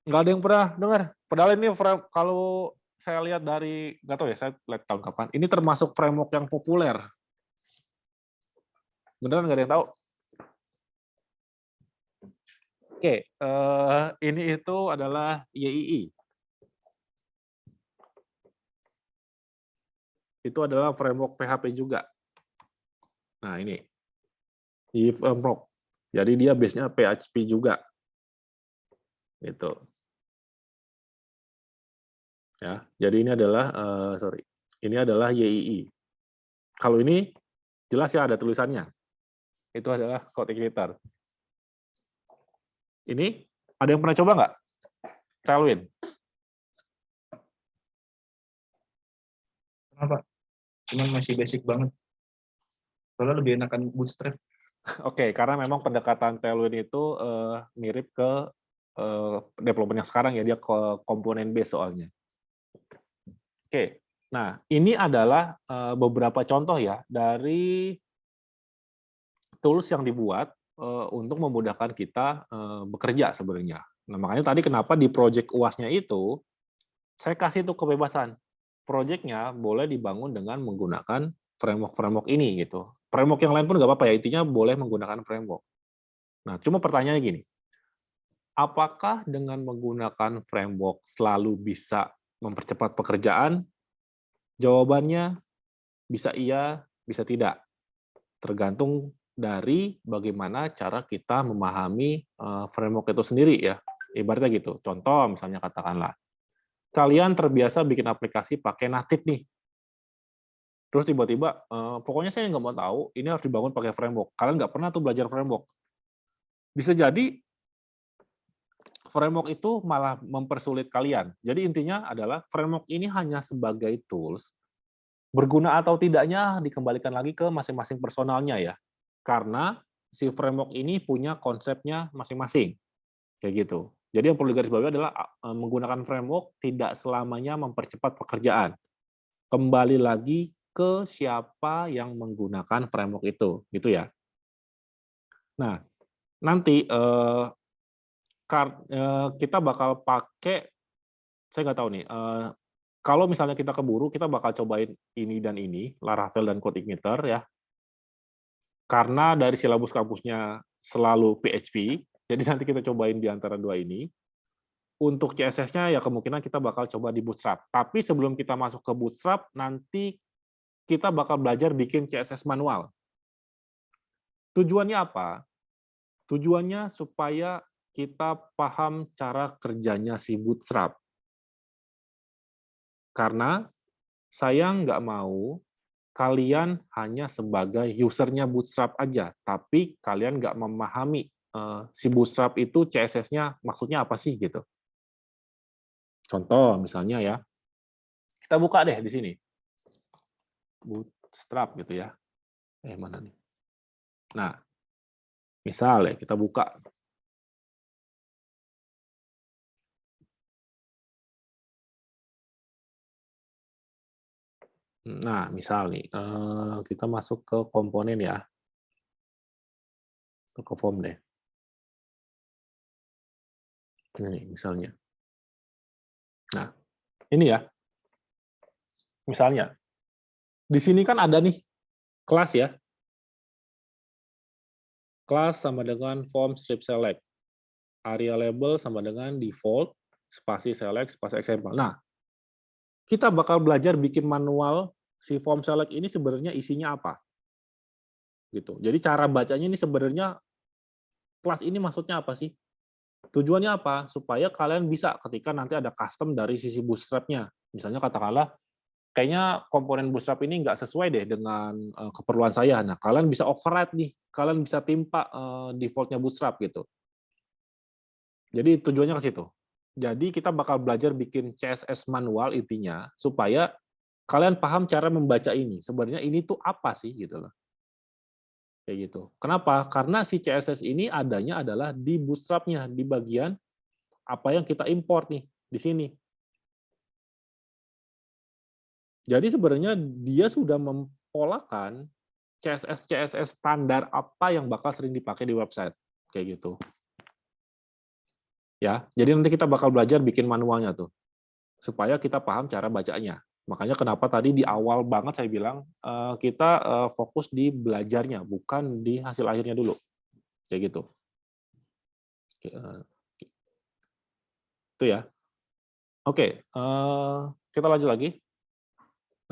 Nggak ada yang pernah dengar. Padahal ini kalau saya lihat dari, nggak tahu ya, saya lihat tahun kapan. Ini termasuk framework yang populer. Beneran nggak ada yang tahu? Oke, ini itu adalah YII. Itu adalah framework PHP juga. Nah, ini. YII framework. Jadi dia base-nya PHP juga. Gitu. Ya, jadi ini adalah ini adalah YII. Kalau ini jelas ya ada tulisannya. Itu adalah code editor. Ini ada yang pernah coba nggak? Tailwind. Apa? Cuman masih basic banget. Soalnya lebih enakan Bootstrap. Oke, karena memang pendekatan Tailwind itu mirip ke development yang sekarang ya, dia ke komponen base soalnya. Oke, nah ini adalah beberapa contoh ya dari tools yang dibuat untuk memudahkan kita bekerja sebenarnya. Nah makanya tadi kenapa di project UAS-nya itu saya kasih tuh kebebasan. Project-nya boleh dibangun dengan menggunakan framework-framework ini gitu. Framework yang lain pun nggak apa-apa ya, intinya boleh menggunakan framework. Nah, cuma pertanyaannya gini, apakah dengan menggunakan framework selalu bisa mempercepat pekerjaan? Jawabannya bisa iya, bisa tidak. Tergantung dari bagaimana cara kita memahami framework itu sendiri ya. Ibaratnya gitu. Contoh misalnya katakanlah, kalian terbiasa bikin aplikasi pakai native nih. Terus tiba-tiba, pokoknya saya nggak mau tahu, ini harus dibangun pakai framework. Kalian nggak pernah tuh belajar framework. Bisa jadi framework itu malah mempersulit kalian. Jadi intinya adalah framework ini hanya sebagai tools, berguna atau tidaknya dikembalikan lagi ke masing-masing personalnya ya. Karena si framework ini punya konsepnya masing-masing. Kayak gitu. Jadi yang perlu digarisbawahi adalah menggunakan framework tidak selamanya mempercepat pekerjaan. Kembali lagi ke siapa yang menggunakan framework itu, gitu ya. Nah, nanti kita bakal pakai, saya nggak tahu nih, kalau misalnya kita keburu, kita bakal cobain ini dan ini, Laravel dan CodeIgniter ya. Karena dari silabus kampusnya selalu PHP, jadi nanti kita cobain di antara dua ini. Untuk CSS-nya ya kemungkinan kita bakal coba di Bootstrap. Tapi sebelum kita masuk ke Bootstrap, nanti kita bakal belajar bikin CSS manual. Tujuannya apa? Tujuannya supaya kita paham cara kerjanya si Bootstrap. Karena saya nggak mau kalian hanya sebagai usernya Bootstrap aja, tapi kalian nggak memahami si Bootstrap itu CSS-nya maksudnya apa sih gitu. Contoh misalnya ya, kita buka deh di sini. Bootstrap gitu ya. Mana nih? Nah, misal ya kita buka. Nah, misal nih, kita masuk ke komponen ya. Ke form deh. Ini misalnya. Nah, ini ya. Misalnya, di sini kan ada nih kelas ya. Kelas sama dengan form strip select. Area label sama dengan default, spasi select, spasi example. Nah, kita bakal belajar bikin manual si form select ini sebenarnya isinya apa. Gitu. Jadi cara bacanya ini sebenarnya kelas ini maksudnya apa sih? Tujuannya apa? Supaya kalian bisa ketika nanti ada custom dari sisi Bootstrap-nya. Misalnya katakanlah, kayaknya komponen Bootstrap ini nggak sesuai deh dengan keperluan saya. Nah, kalian bisa override nih. Kalian bisa timpa default-nya Bootstrap gitu. Jadi tujuannya ke situ. Jadi kita bakal belajar bikin CSS manual intinya, supaya kalian paham cara membaca ini. Sebenarnya ini tuh apa sih gitu loh. Kayak gitu. Kenapa? Karena si CSS ini adanya adalah di Bootstrap-nya, di bagian apa yang kita import nih, di sini. Jadi sebenarnya dia sudah mempolakan CSS standar apa yang bakal sering dipakai di website. Kayak gitu. Ya, jadi nanti kita bakal belajar bikin manualnya tuh. Supaya kita paham cara bacanya. Makanya kenapa tadi di awal banget saya bilang kita fokus di belajarnya, bukan di hasil akhirnya dulu. Kayak gitu. Itu ya. Oke, kita lanjut lagi.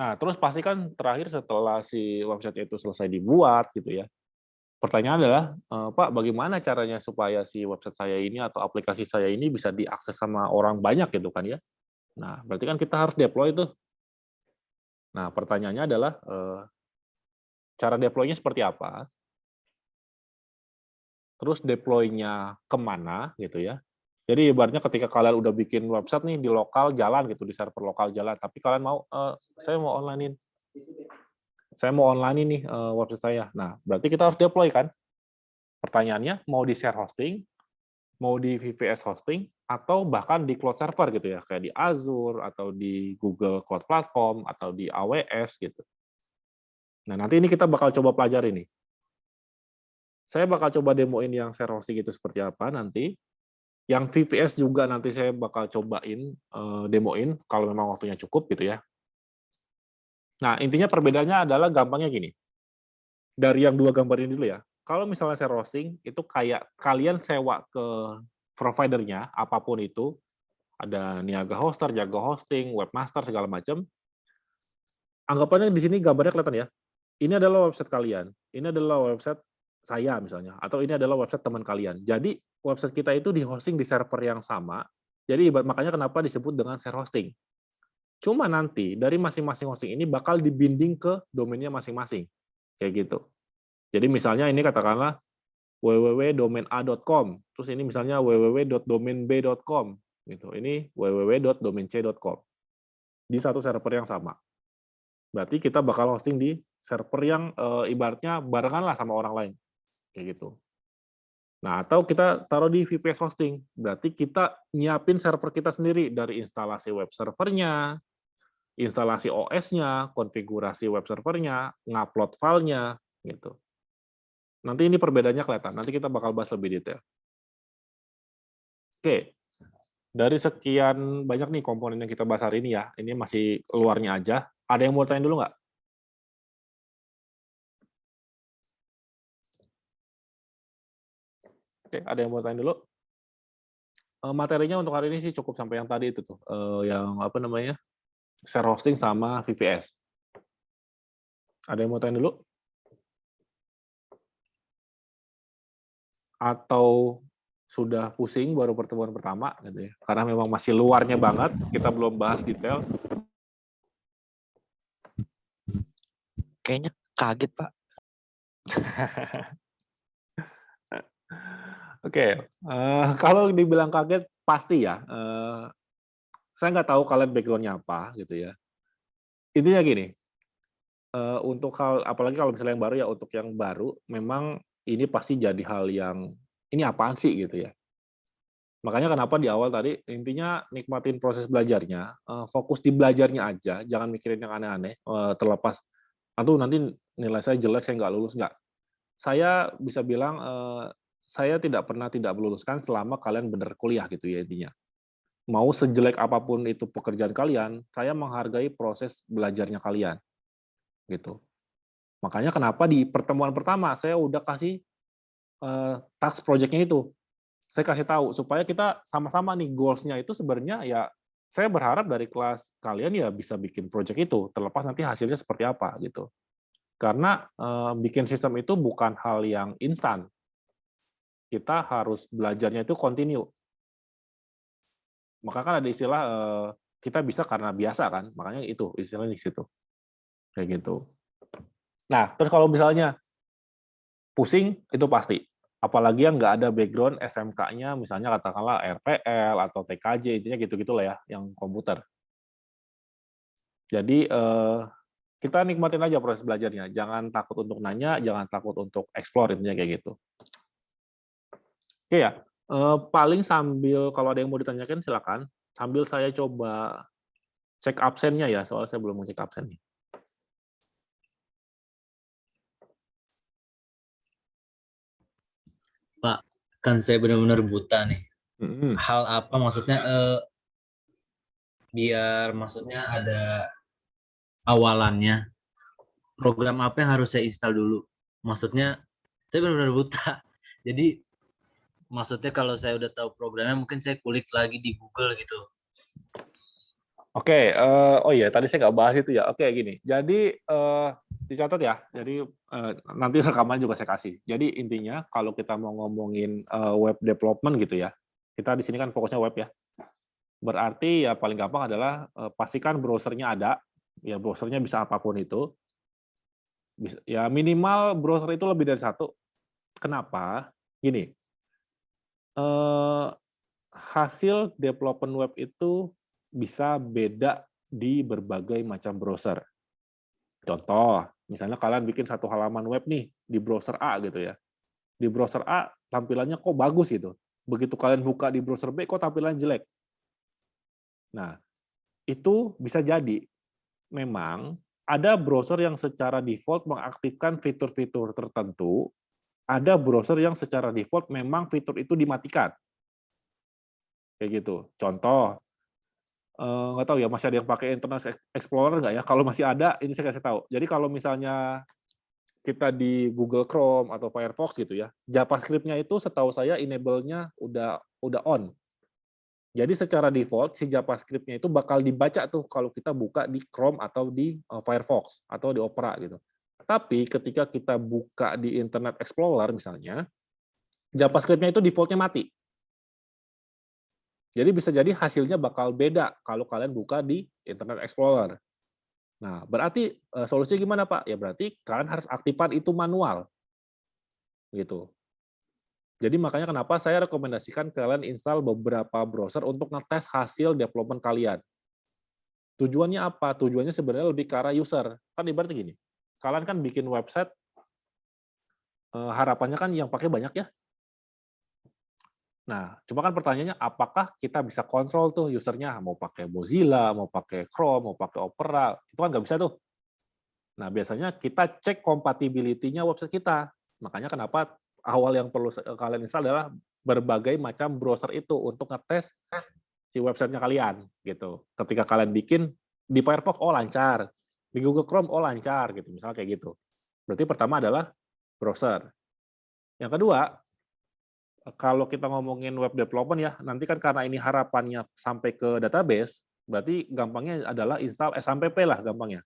Nah, terus pastikan terakhir setelah si website itu selesai dibuat gitu ya. Pertanyaan adalah, Pak, bagaimana caranya supaya si website saya ini atau aplikasi saya ini bisa diakses sama orang banyak gitu kan ya. Nah, berarti kan kita harus deploy tuh. Nah, pertanyaannya adalah, cara deploy-nya seperti apa? Terus deploy-nya kemana gitu ya. Jadi ibaratnya ketika kalian udah bikin website nih di lokal jalan gitu, di server lokal jalan, tapi kalian mau, saya mau online nih website saya. Nah, berarti kita harus deploy kan? Pertanyaannya, mau di share hosting, mau di VPS hosting, atau bahkan di cloud server gitu ya, kayak di Azure, atau di Google Cloud Platform, atau di AWS gitu. Nah, nanti ini kita bakal coba pelajari nih. Saya bakal coba demoin yang share hosting itu seperti apa nanti. Yang VPS juga nanti saya bakal cobain demoin kalau memang waktunya cukup gitu ya. Nah, intinya perbedaannya adalah gampangnya gini. Dari yang dua gambar ini dulu ya. Kalau misalnya share hosting itu kayak kalian sewa ke providernya apapun itu, ada Niaga Hoster, Jago Hosting, Webmaster segala macam. Anggapannya di sini gambarnya kelihatan ya. Ini adalah website kalian. Ini adalah website saya misalnya, atau ini adalah website teman kalian. Jadi website kita itu di-hosting di server yang sama. Jadi makanya kenapa disebut dengan share hosting. Cuma nanti dari masing-masing hosting ini bakal dibinding ke domainnya masing-masing. Kayak gitu. Jadi misalnya ini katakanlah www.domaina.com, terus ini misalnya www.domainb.com gitu. Ini www.domainc.com. Di satu server yang sama. Berarti kita bakal hosting di server yang ibaratnya barengan lah sama orang lain. Kayak gitu. Nah, atau kita taruh di VPS hosting. Berarti kita nyiapin server kita sendiri dari instalasi web servernya, instalasi OS-nya, konfigurasi web servernya, ngupload filenya, gitu. Nanti ini perbedaannya kelihatan. Nanti kita bakal bahas lebih detail. Oke. Dari sekian banyak nih komponen yang kita bahas hari ini ya, ini masih luarnya aja. Ada yang mau tanya dulu nggak? Oke, ada yang mau tanya dulu? Materinya untuk hari ini sih cukup sampai yang tadi itu tuh, yang apa namanya, share hosting sama VPS. Ada yang mau tanya dulu? Atau sudah pusing baru pertemuan pertama gitu ya? Karena memang masih luarnya banget, kita belum bahas detail. Kayaknya kaget, Pak. Oke, kalau dibilang kaget pasti ya. Saya nggak tahu kalian background-nya apa gitu ya. Intinya gini, untuk hal apalagi kalau misalnya yang baru ya, untuk yang baru memang ini pasti jadi hal yang ini apaan sih gitu ya. Makanya kenapa di awal tadi intinya nikmatin proses belajarnya, fokus di belajarnya aja, jangan mikirin yang aneh-aneh, terlepas, aduh nanti nilai saya jelek, saya nggak lulus, nggak. Saya bisa bilang, saya tidak pernah tidak meluluskan selama kalian benar kuliah gitu ya intinya. Mau sejelek apapun itu pekerjaan kalian, saya menghargai proses belajarnya kalian, gitu. Makanya kenapa di pertemuan pertama saya udah kasih task project-nya itu. Saya kasih tahu supaya kita sama-sama nih goals-nya itu sebenarnya ya saya berharap dari kelas kalian ya bisa bikin project itu, terlepas nanti hasilnya seperti apa gitu. Karena bikin sistem itu bukan hal yang instan. Kita harus belajarnya itu continue. Maka kan ada istilah kita bisa karena biasa kan, makanya itu istilahnya di situ. Kayak gitu. Nah, terus kalau misalnya pusing itu pasti. Apalagi yang nggak ada background SMK-nya, misalnya katakanlah RPL atau TKJ, intinya gitu-gitulah ya, yang komputer. Jadi kita nikmatin aja proses belajarnya. Jangan takut untuk nanya, jangan takut untuk explore, intinya kayak gitu. Oke ya, paling sambil kalau ada yang mau ditanyakan silakan. Sambil saya coba cek absennya ya, soalnya saya belum ngecek absen nih. Pak, kan saya benar-benar buta nih. Hal apa maksudnya biar maksudnya ada awalannya. Program apa yang harus saya install dulu? Maksudnya saya benar-benar buta. Jadi maksudnya kalau saya udah tahu programnya mungkin saya kulik lagi di Google gitu. Oke, oh iya tadi saya nggak bahas itu ya. Oke gini, jadi dicatat ya. Jadi nanti rekaman juga saya kasih. Jadi intinya kalau kita mau ngomongin web development gitu ya, kita di sini kan fokusnya web ya. Berarti ya paling gampang adalah pastikan browsernya ada. Ya browsernya bisa apapun itu. Ya minimal browser itu lebih dari satu. Kenapa? Gini, hasil development web itu bisa beda di berbagai macam browser. Contoh, misalnya kalian bikin satu halaman web nih di browser A gitu ya. Di browser A tampilannya kok bagus gitu. Begitu kalian buka di browser B kok tampilannya jelek. Nah, itu bisa jadi memang ada browser yang secara default mengaktifkan fitur-fitur tertentu, ada browser yang secara default memang fitur itu dimatikan. Kayak gitu. Contoh, nggak tahu ya masih ada yang pakai Internet Explorer nggak ya? Kalau masih ada, ini saya kasih tahu. Jadi kalau misalnya kita di Google Chrome atau Firefox gitu ya, JavaScript-nya itu setahu saya enable-nya udah on. Jadi secara default si JavaScript-nya itu bakal dibaca tuh kalau kita buka di Chrome atau di Firefox atau di Opera gitu. Tapi ketika kita buka di Internet Explorer misalnya, JavaScript-nya itu default-nya mati. Jadi bisa jadi hasilnya bakal beda kalau kalian buka di Internet Explorer. Nah, berarti solusinya gimana, Pak? Ya berarti kalian harus aktifkan itu manual. Gitu. Jadi makanya kenapa saya rekomendasikan kalian install beberapa browser untuk ngetes hasil development kalian. Tujuannya apa? Tujuannya sebenarnya lebih ke arah user. Kan ibaratnya gini, kalian kan bikin website, harapannya kan yang pakai banyak ya. Nah, cuma kan pertanyaannya apakah kita bisa kontrol tuh usernya, mau pakai Mozilla, mau pakai Chrome, mau pakai Opera, itu kan nggak bisa tuh. Nah, biasanya kita cek compatibility-nya website kita. Makanya kenapa awal yang perlu kalian install adalah berbagai macam browser itu untuk ngetes si websitenya kalian gitu. Ketika kalian bikin di Firefox oh lancar, di Google Chrome oh lancar gitu, misalnya kayak gitu. Berarti pertama adalah browser. Yang kedua, kalau kita ngomongin web development ya, nanti kan karena ini harapannya sampai ke database, berarti gampangnya adalah install SAMPP lah gampangnya.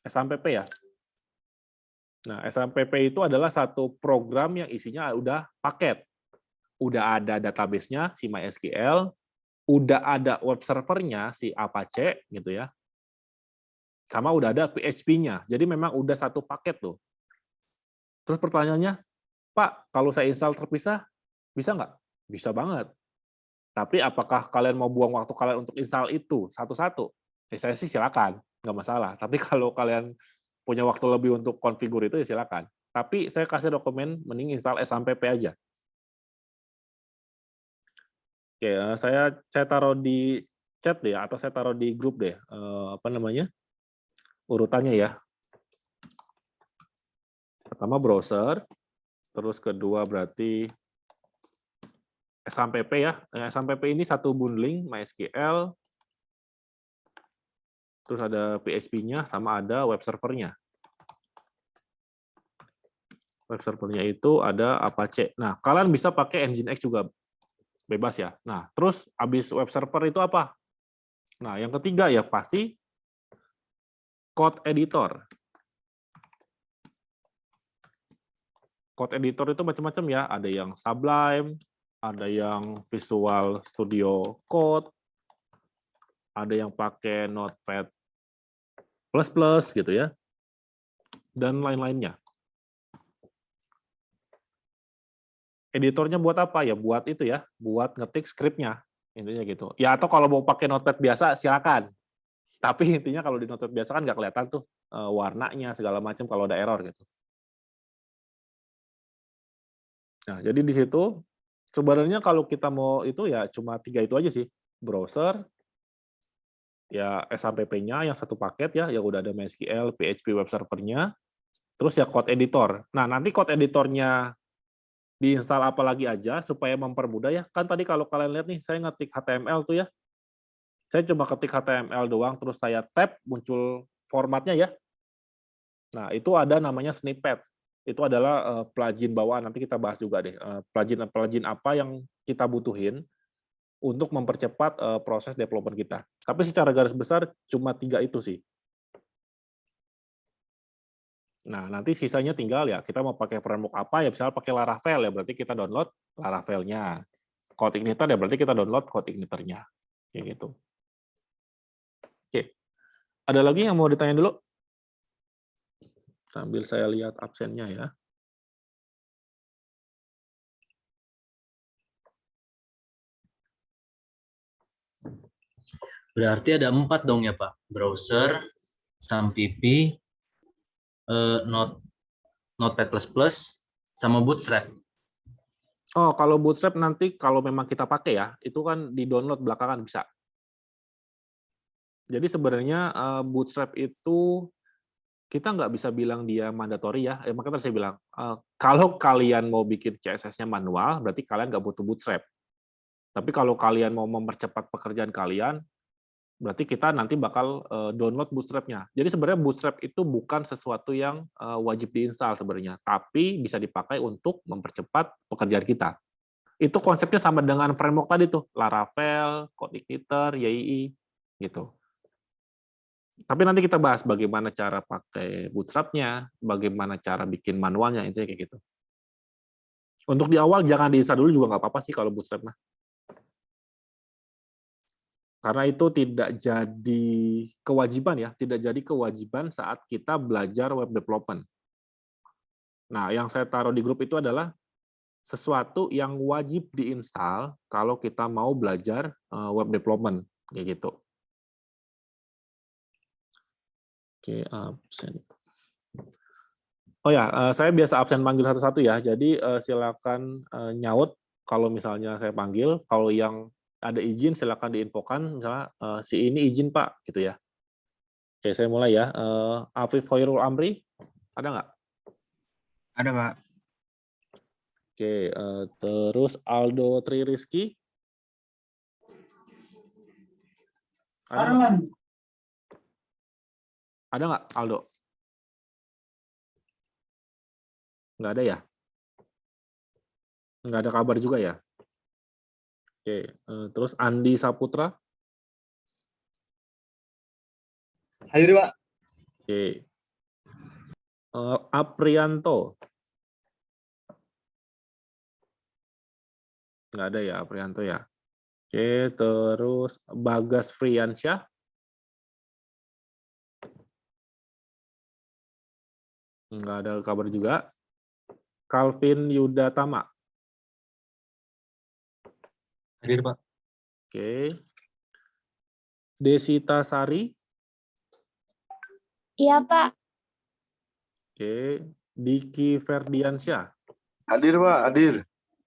SAMPP ya. Nah, SAMPP itu adalah satu program yang isinya udah paket. Udah ada database-nya, si MySQL, udah ada web servernya, si Apache, gitu ya. Sama udah ada PHP-nya. Jadi memang udah satu paket tuh. Terus pertanyaannya, Pak, kalau saya install terpisah, bisa nggak? Bisa banget. Tapi apakah kalian mau buang waktu kalian untuk install itu satu-satu? Saya sih silakan, nggak masalah. Tapi kalau kalian punya waktu lebih untuk konfigur itu ya silakan. Tapi saya kasih rekomen mending install SAMPP aja. Oke, saya taruh di chat deh atau saya taruh di grup deh. Apa namanya? Urutannya ya. Pertama browser, terus kedua berarti SAMPP ya. SAMPP ini satu bundling MySQL, terus ada PHP-nya sama ada web servernya. Web servernya itu ada Apache. Nah, kalian bisa pakai Nginx juga bebas ya. Nah, terus habis web server itu apa? Nah, yang ketiga ya pasti code editor. Code editor itu macam-macam ya. Ada yang Sublime, ada yang Visual Studio Code, ada yang pakai Notepad++ gitu ya, dan lain-lainnya. Editornya buat apa? Ya buat itu ya, buat ngetik skripnya, intinya gitu. Ya atau kalau mau pakai Notepad biasa silakan. Tapi intinya kalau di Notepad biasa kan nggak kelihatan tuh warnanya segala macam kalau ada error gitu. Nah, jadi di situ sebenarnya kalau kita mau itu ya cuma 3 itu aja sih. Browser, ya SAMPP-nya yang satu paket ya, yang udah ada MySQL, PHP web servernya, terus ya code editor. Nah, nanti code editornya diinstal apa lagi aja supaya mempermudah ya. Kan tadi kalau kalian lihat nih, saya ngetik HTML tuh ya. Saya cuma ketik HTML doang, terus saya tab, muncul formatnya ya. Nah, itu ada namanya snippet. Itu adalah plugin bawaan, nanti kita bahas juga deh. Plugin apa yang kita butuhin untuk mempercepat proses development kita. Tapi secara garis besar cuma 3 itu sih. Nah, nanti sisanya tinggal ya kita mau pakai framework apa ya, misalnya pakai Laravel ya berarti kita download Laravel-nya. Code Igniter ya berarti kita download Code Igniter-nya. Kayak gitu. Oke. Ada lagi yang mau ditanya dulu? Sambil saya lihat absennya ya. Berarti ada 4 dong ya Pak. Browser, Sampipi, Notepad++, sama Bootstrap. Oh, kalau Bootstrap nanti kalau memang kita pakai ya, itu kan di-download belakangan bisa. Jadi sebenarnya Bootstrap itu kita nggak bisa bilang dia mandatori ya. Makanya tadi saya bilang, kalau kalian mau bikin CSS-nya manual, berarti kalian nggak butuh Bootstrap. Tapi kalau kalian mau mempercepat pekerjaan kalian, berarti kita nanti bakal download Bootstrap-nya. Jadi sebenarnya Bootstrap itu bukan sesuatu yang wajib diinstal sebenarnya, tapi bisa dipakai untuk mempercepat pekerjaan kita. Itu konsepnya sama dengan framework tadi tuh, Laravel, CodeIgniter, YII, gitu. Tapi nanti kita bahas bagaimana cara pakai Bootstrap-nya, bagaimana cara bikin manualnya, intinya kayak gitu. Untuk di awal jangan diinstal dulu juga nggak apa-apa sih kalau Bootstrap mah. Karena itu tidak jadi kewajiban ya, tidak jadi kewajiban saat kita belajar web development. Nah, yang saya taruh di grup itu adalah sesuatu yang wajib diinstal kalau kita mau belajar web development, kayak gitu. Oke, absen. Oh ya, saya biasa absen panggil satu-satu ya. Jadi silakan nyaut kalau misalnya saya panggil. Kalau yang ada izin silakan diinfokan. Misalnya si ini izin Pak, gitu ya. Oke, saya mulai ya. Afif Hoirul Amri, ada nggak? Ada, Pak. Oke, terus Aldo Tri Rizky. Ada nggak? Ada nggak Aldo? Nggak ada ya? Nggak ada kabar juga ya? Oke, terus Andi Saputra. Hadir, Pak. Oke. Aprianto. Nggak ada ya Aprianto ya? Oke, terus Bagas Friansyah. Nggak ada kabar juga. Calvin Yudatama. Hadir, Pak. Oke. Desita Sari. Iya, Pak. Oke. Diki Ferdiansyah. Hadir, Pak, hadir.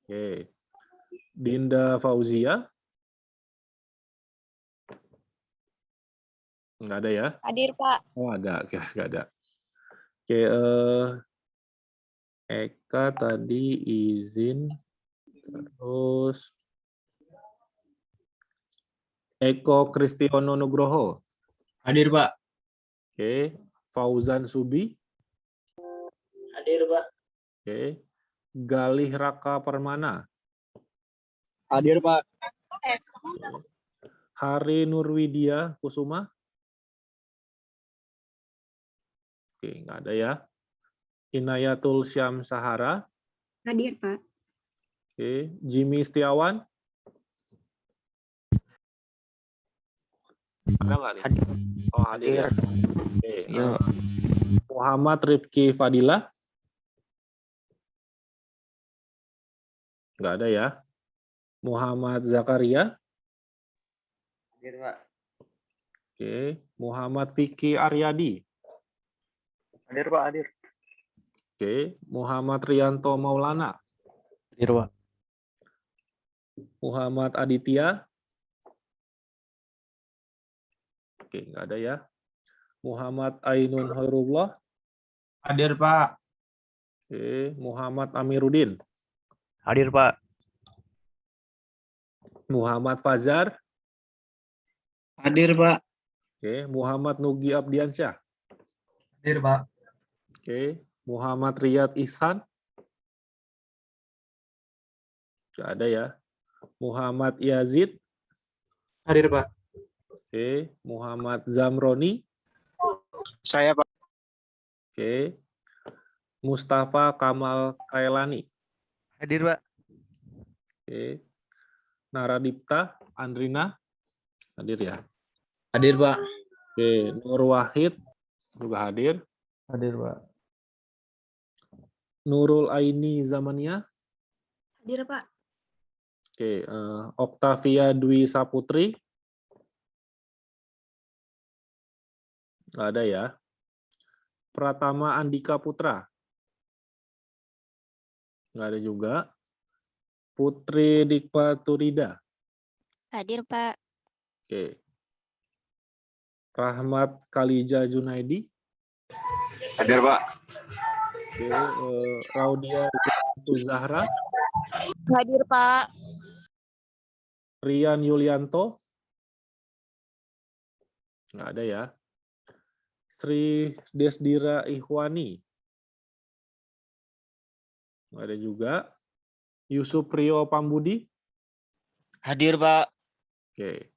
Oke. Dinda Fauzia. Nggak ada ya? Hadir, Pak. Oh, ada. Oke, nggak ada. Oke, Eka tadi izin. Terus Eko Kristiono Nugroho. Hadir, Pak. Oke. Fauzan Subi. Hadir, Pak. Oke. Galih Raka Permana. Hadir, Pak. Hari Nurwidia Kusuma. Oke, nggak ada ya. Inayatul Syam Sahara. Hadir, Pak. Oke. Jimmy Setiawan. Ada nggak nih? Hadir. Oh, hadir ya. Oke. Iya. Muhammad Rifki Fadila. Nggak ada ya. Muhammad Zakaria. Hadir, Pak. Oke. Muhammad Vicky Aryadi. Hadir, Pak, hadir. Oke. Muhammad Rianto Maulana. Hadir, Pak. Muhammad Aditya. Oke, nggak ada ya. Muhammad Ainun Hoirullah. Hadir, Pak. Oke. Muhammad Amiruddin. Hadir, Pak. Muhammad Fazar. Hadir, Pak. Oke. Muhammad Nugi Abdiansyah. Hadir, Pak. Oke. Muhammad Riyad Ihsan. Nggak ada ya. Muhammad Yazid. Hadir, Pak. Oke. Muhammad Zamroni. Saya, Pak. Oke. Mustafa Kamal Kailani. Hadir, Pak. Oke. Naradipta Andrina. Hadir ya. Hadir, Pak. Oke. Nur Wahid juga hadir. Hadir, Pak. Nurul Aini Zamania. Hadir, Pak. Oke. Octavia Dwi Saputri. Nggak ada ya. Pratama Andika Putra. Nggak ada juga. Putri Dikpa Turida. Hadir, Pak. Oke. Rahmat Kalija Junaidi. Hadir, Pak. Oke. Raudia Zahra. Hadir, Pak. Rian Yulianto. Nggak ada ya. Sri Desdira Ihwani. Nggak ada juga. Yusuf Rio Pambudi. Hadir, Pak. Oke.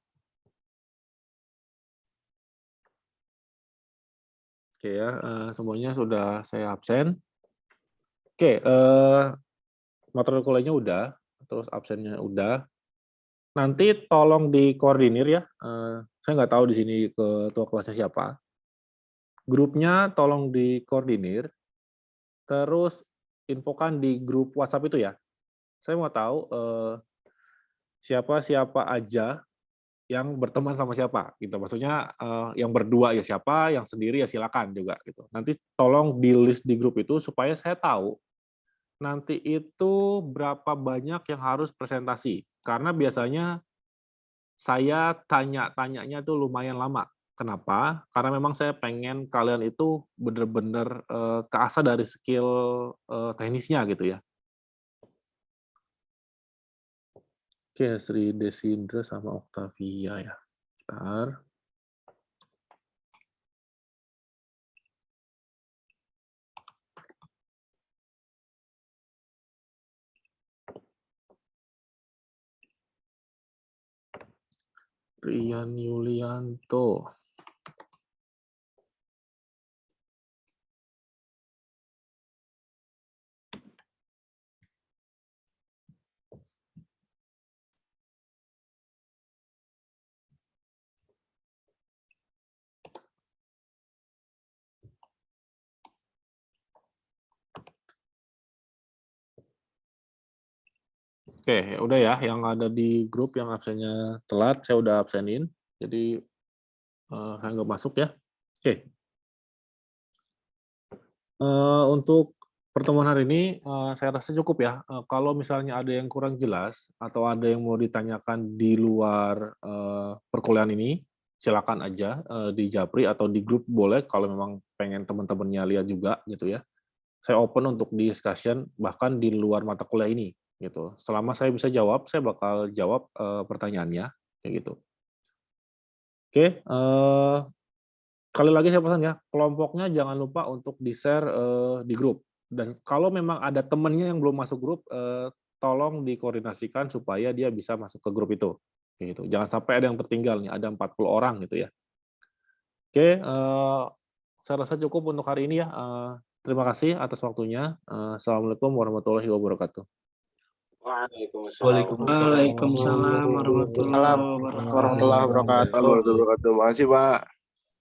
Oke ya, semuanya sudah saya absen. Oke, materi kuliahnya udah, terus absennya udah. Nanti tolong dikoordinir ya. Saya nggak tahu di sini ketua kelasnya siapa. Grupnya tolong dikoordinir. Terus infokan di grup WhatsApp itu ya. Saya mau tahu siapa aja yang berteman sama siapa gitu. Maksudnya yang berdua ya siapa, yang sendiri ya silakan juga gitu. Nanti tolong di list di grup itu supaya saya tahu nanti itu berapa banyak yang harus presentasi. Karena biasanya saya tanya-tanyanya tuh lumayan lama. Kenapa? Karena memang saya pengen kalian itu bener-bener keasah dari skill teknisnya gitu ya. Oke, Sri Desindra sama Octavia ya. Bentar. Rian Yulianto. Oke, ya udah ya, yang ada di grup yang absennya telat, saya udah absenin. Jadi, saya nggak masuk ya. Oke. Untuk pertemuan hari ini, saya rasa cukup ya. Kalau misalnya ada yang kurang jelas, atau ada yang mau ditanyakan di luar perkuliahan ini, silakan aja di Japri atau di grup boleh, kalau memang pengen teman-temannya lihat juga gitu ya. Saya open untuk discussion, bahkan di luar mata kuliah ini. Gitu. Selama saya bisa jawab, saya bakal jawab pertanyaannya, kayak gitu. Oke, kali lagi saya pesan ya, kelompoknya jangan lupa untuk di-share di grup. Dan kalau memang ada temennya yang belum masuk grup, tolong dikoordinasikan supaya dia bisa masuk ke grup itu. Kayak gitu. Jangan sampai ada yang tertinggal nih, ada 40 orang gitu ya. Oke, saya rasa cukup untuk hari ini ya. Terima kasih atas waktunya. Assalamualaikum warahmatullahi wabarakatuh. Waalaikumsalam warahmatullahi wabarakatuh. Warahmatullahi wabarakatuh. Makasih, Pak.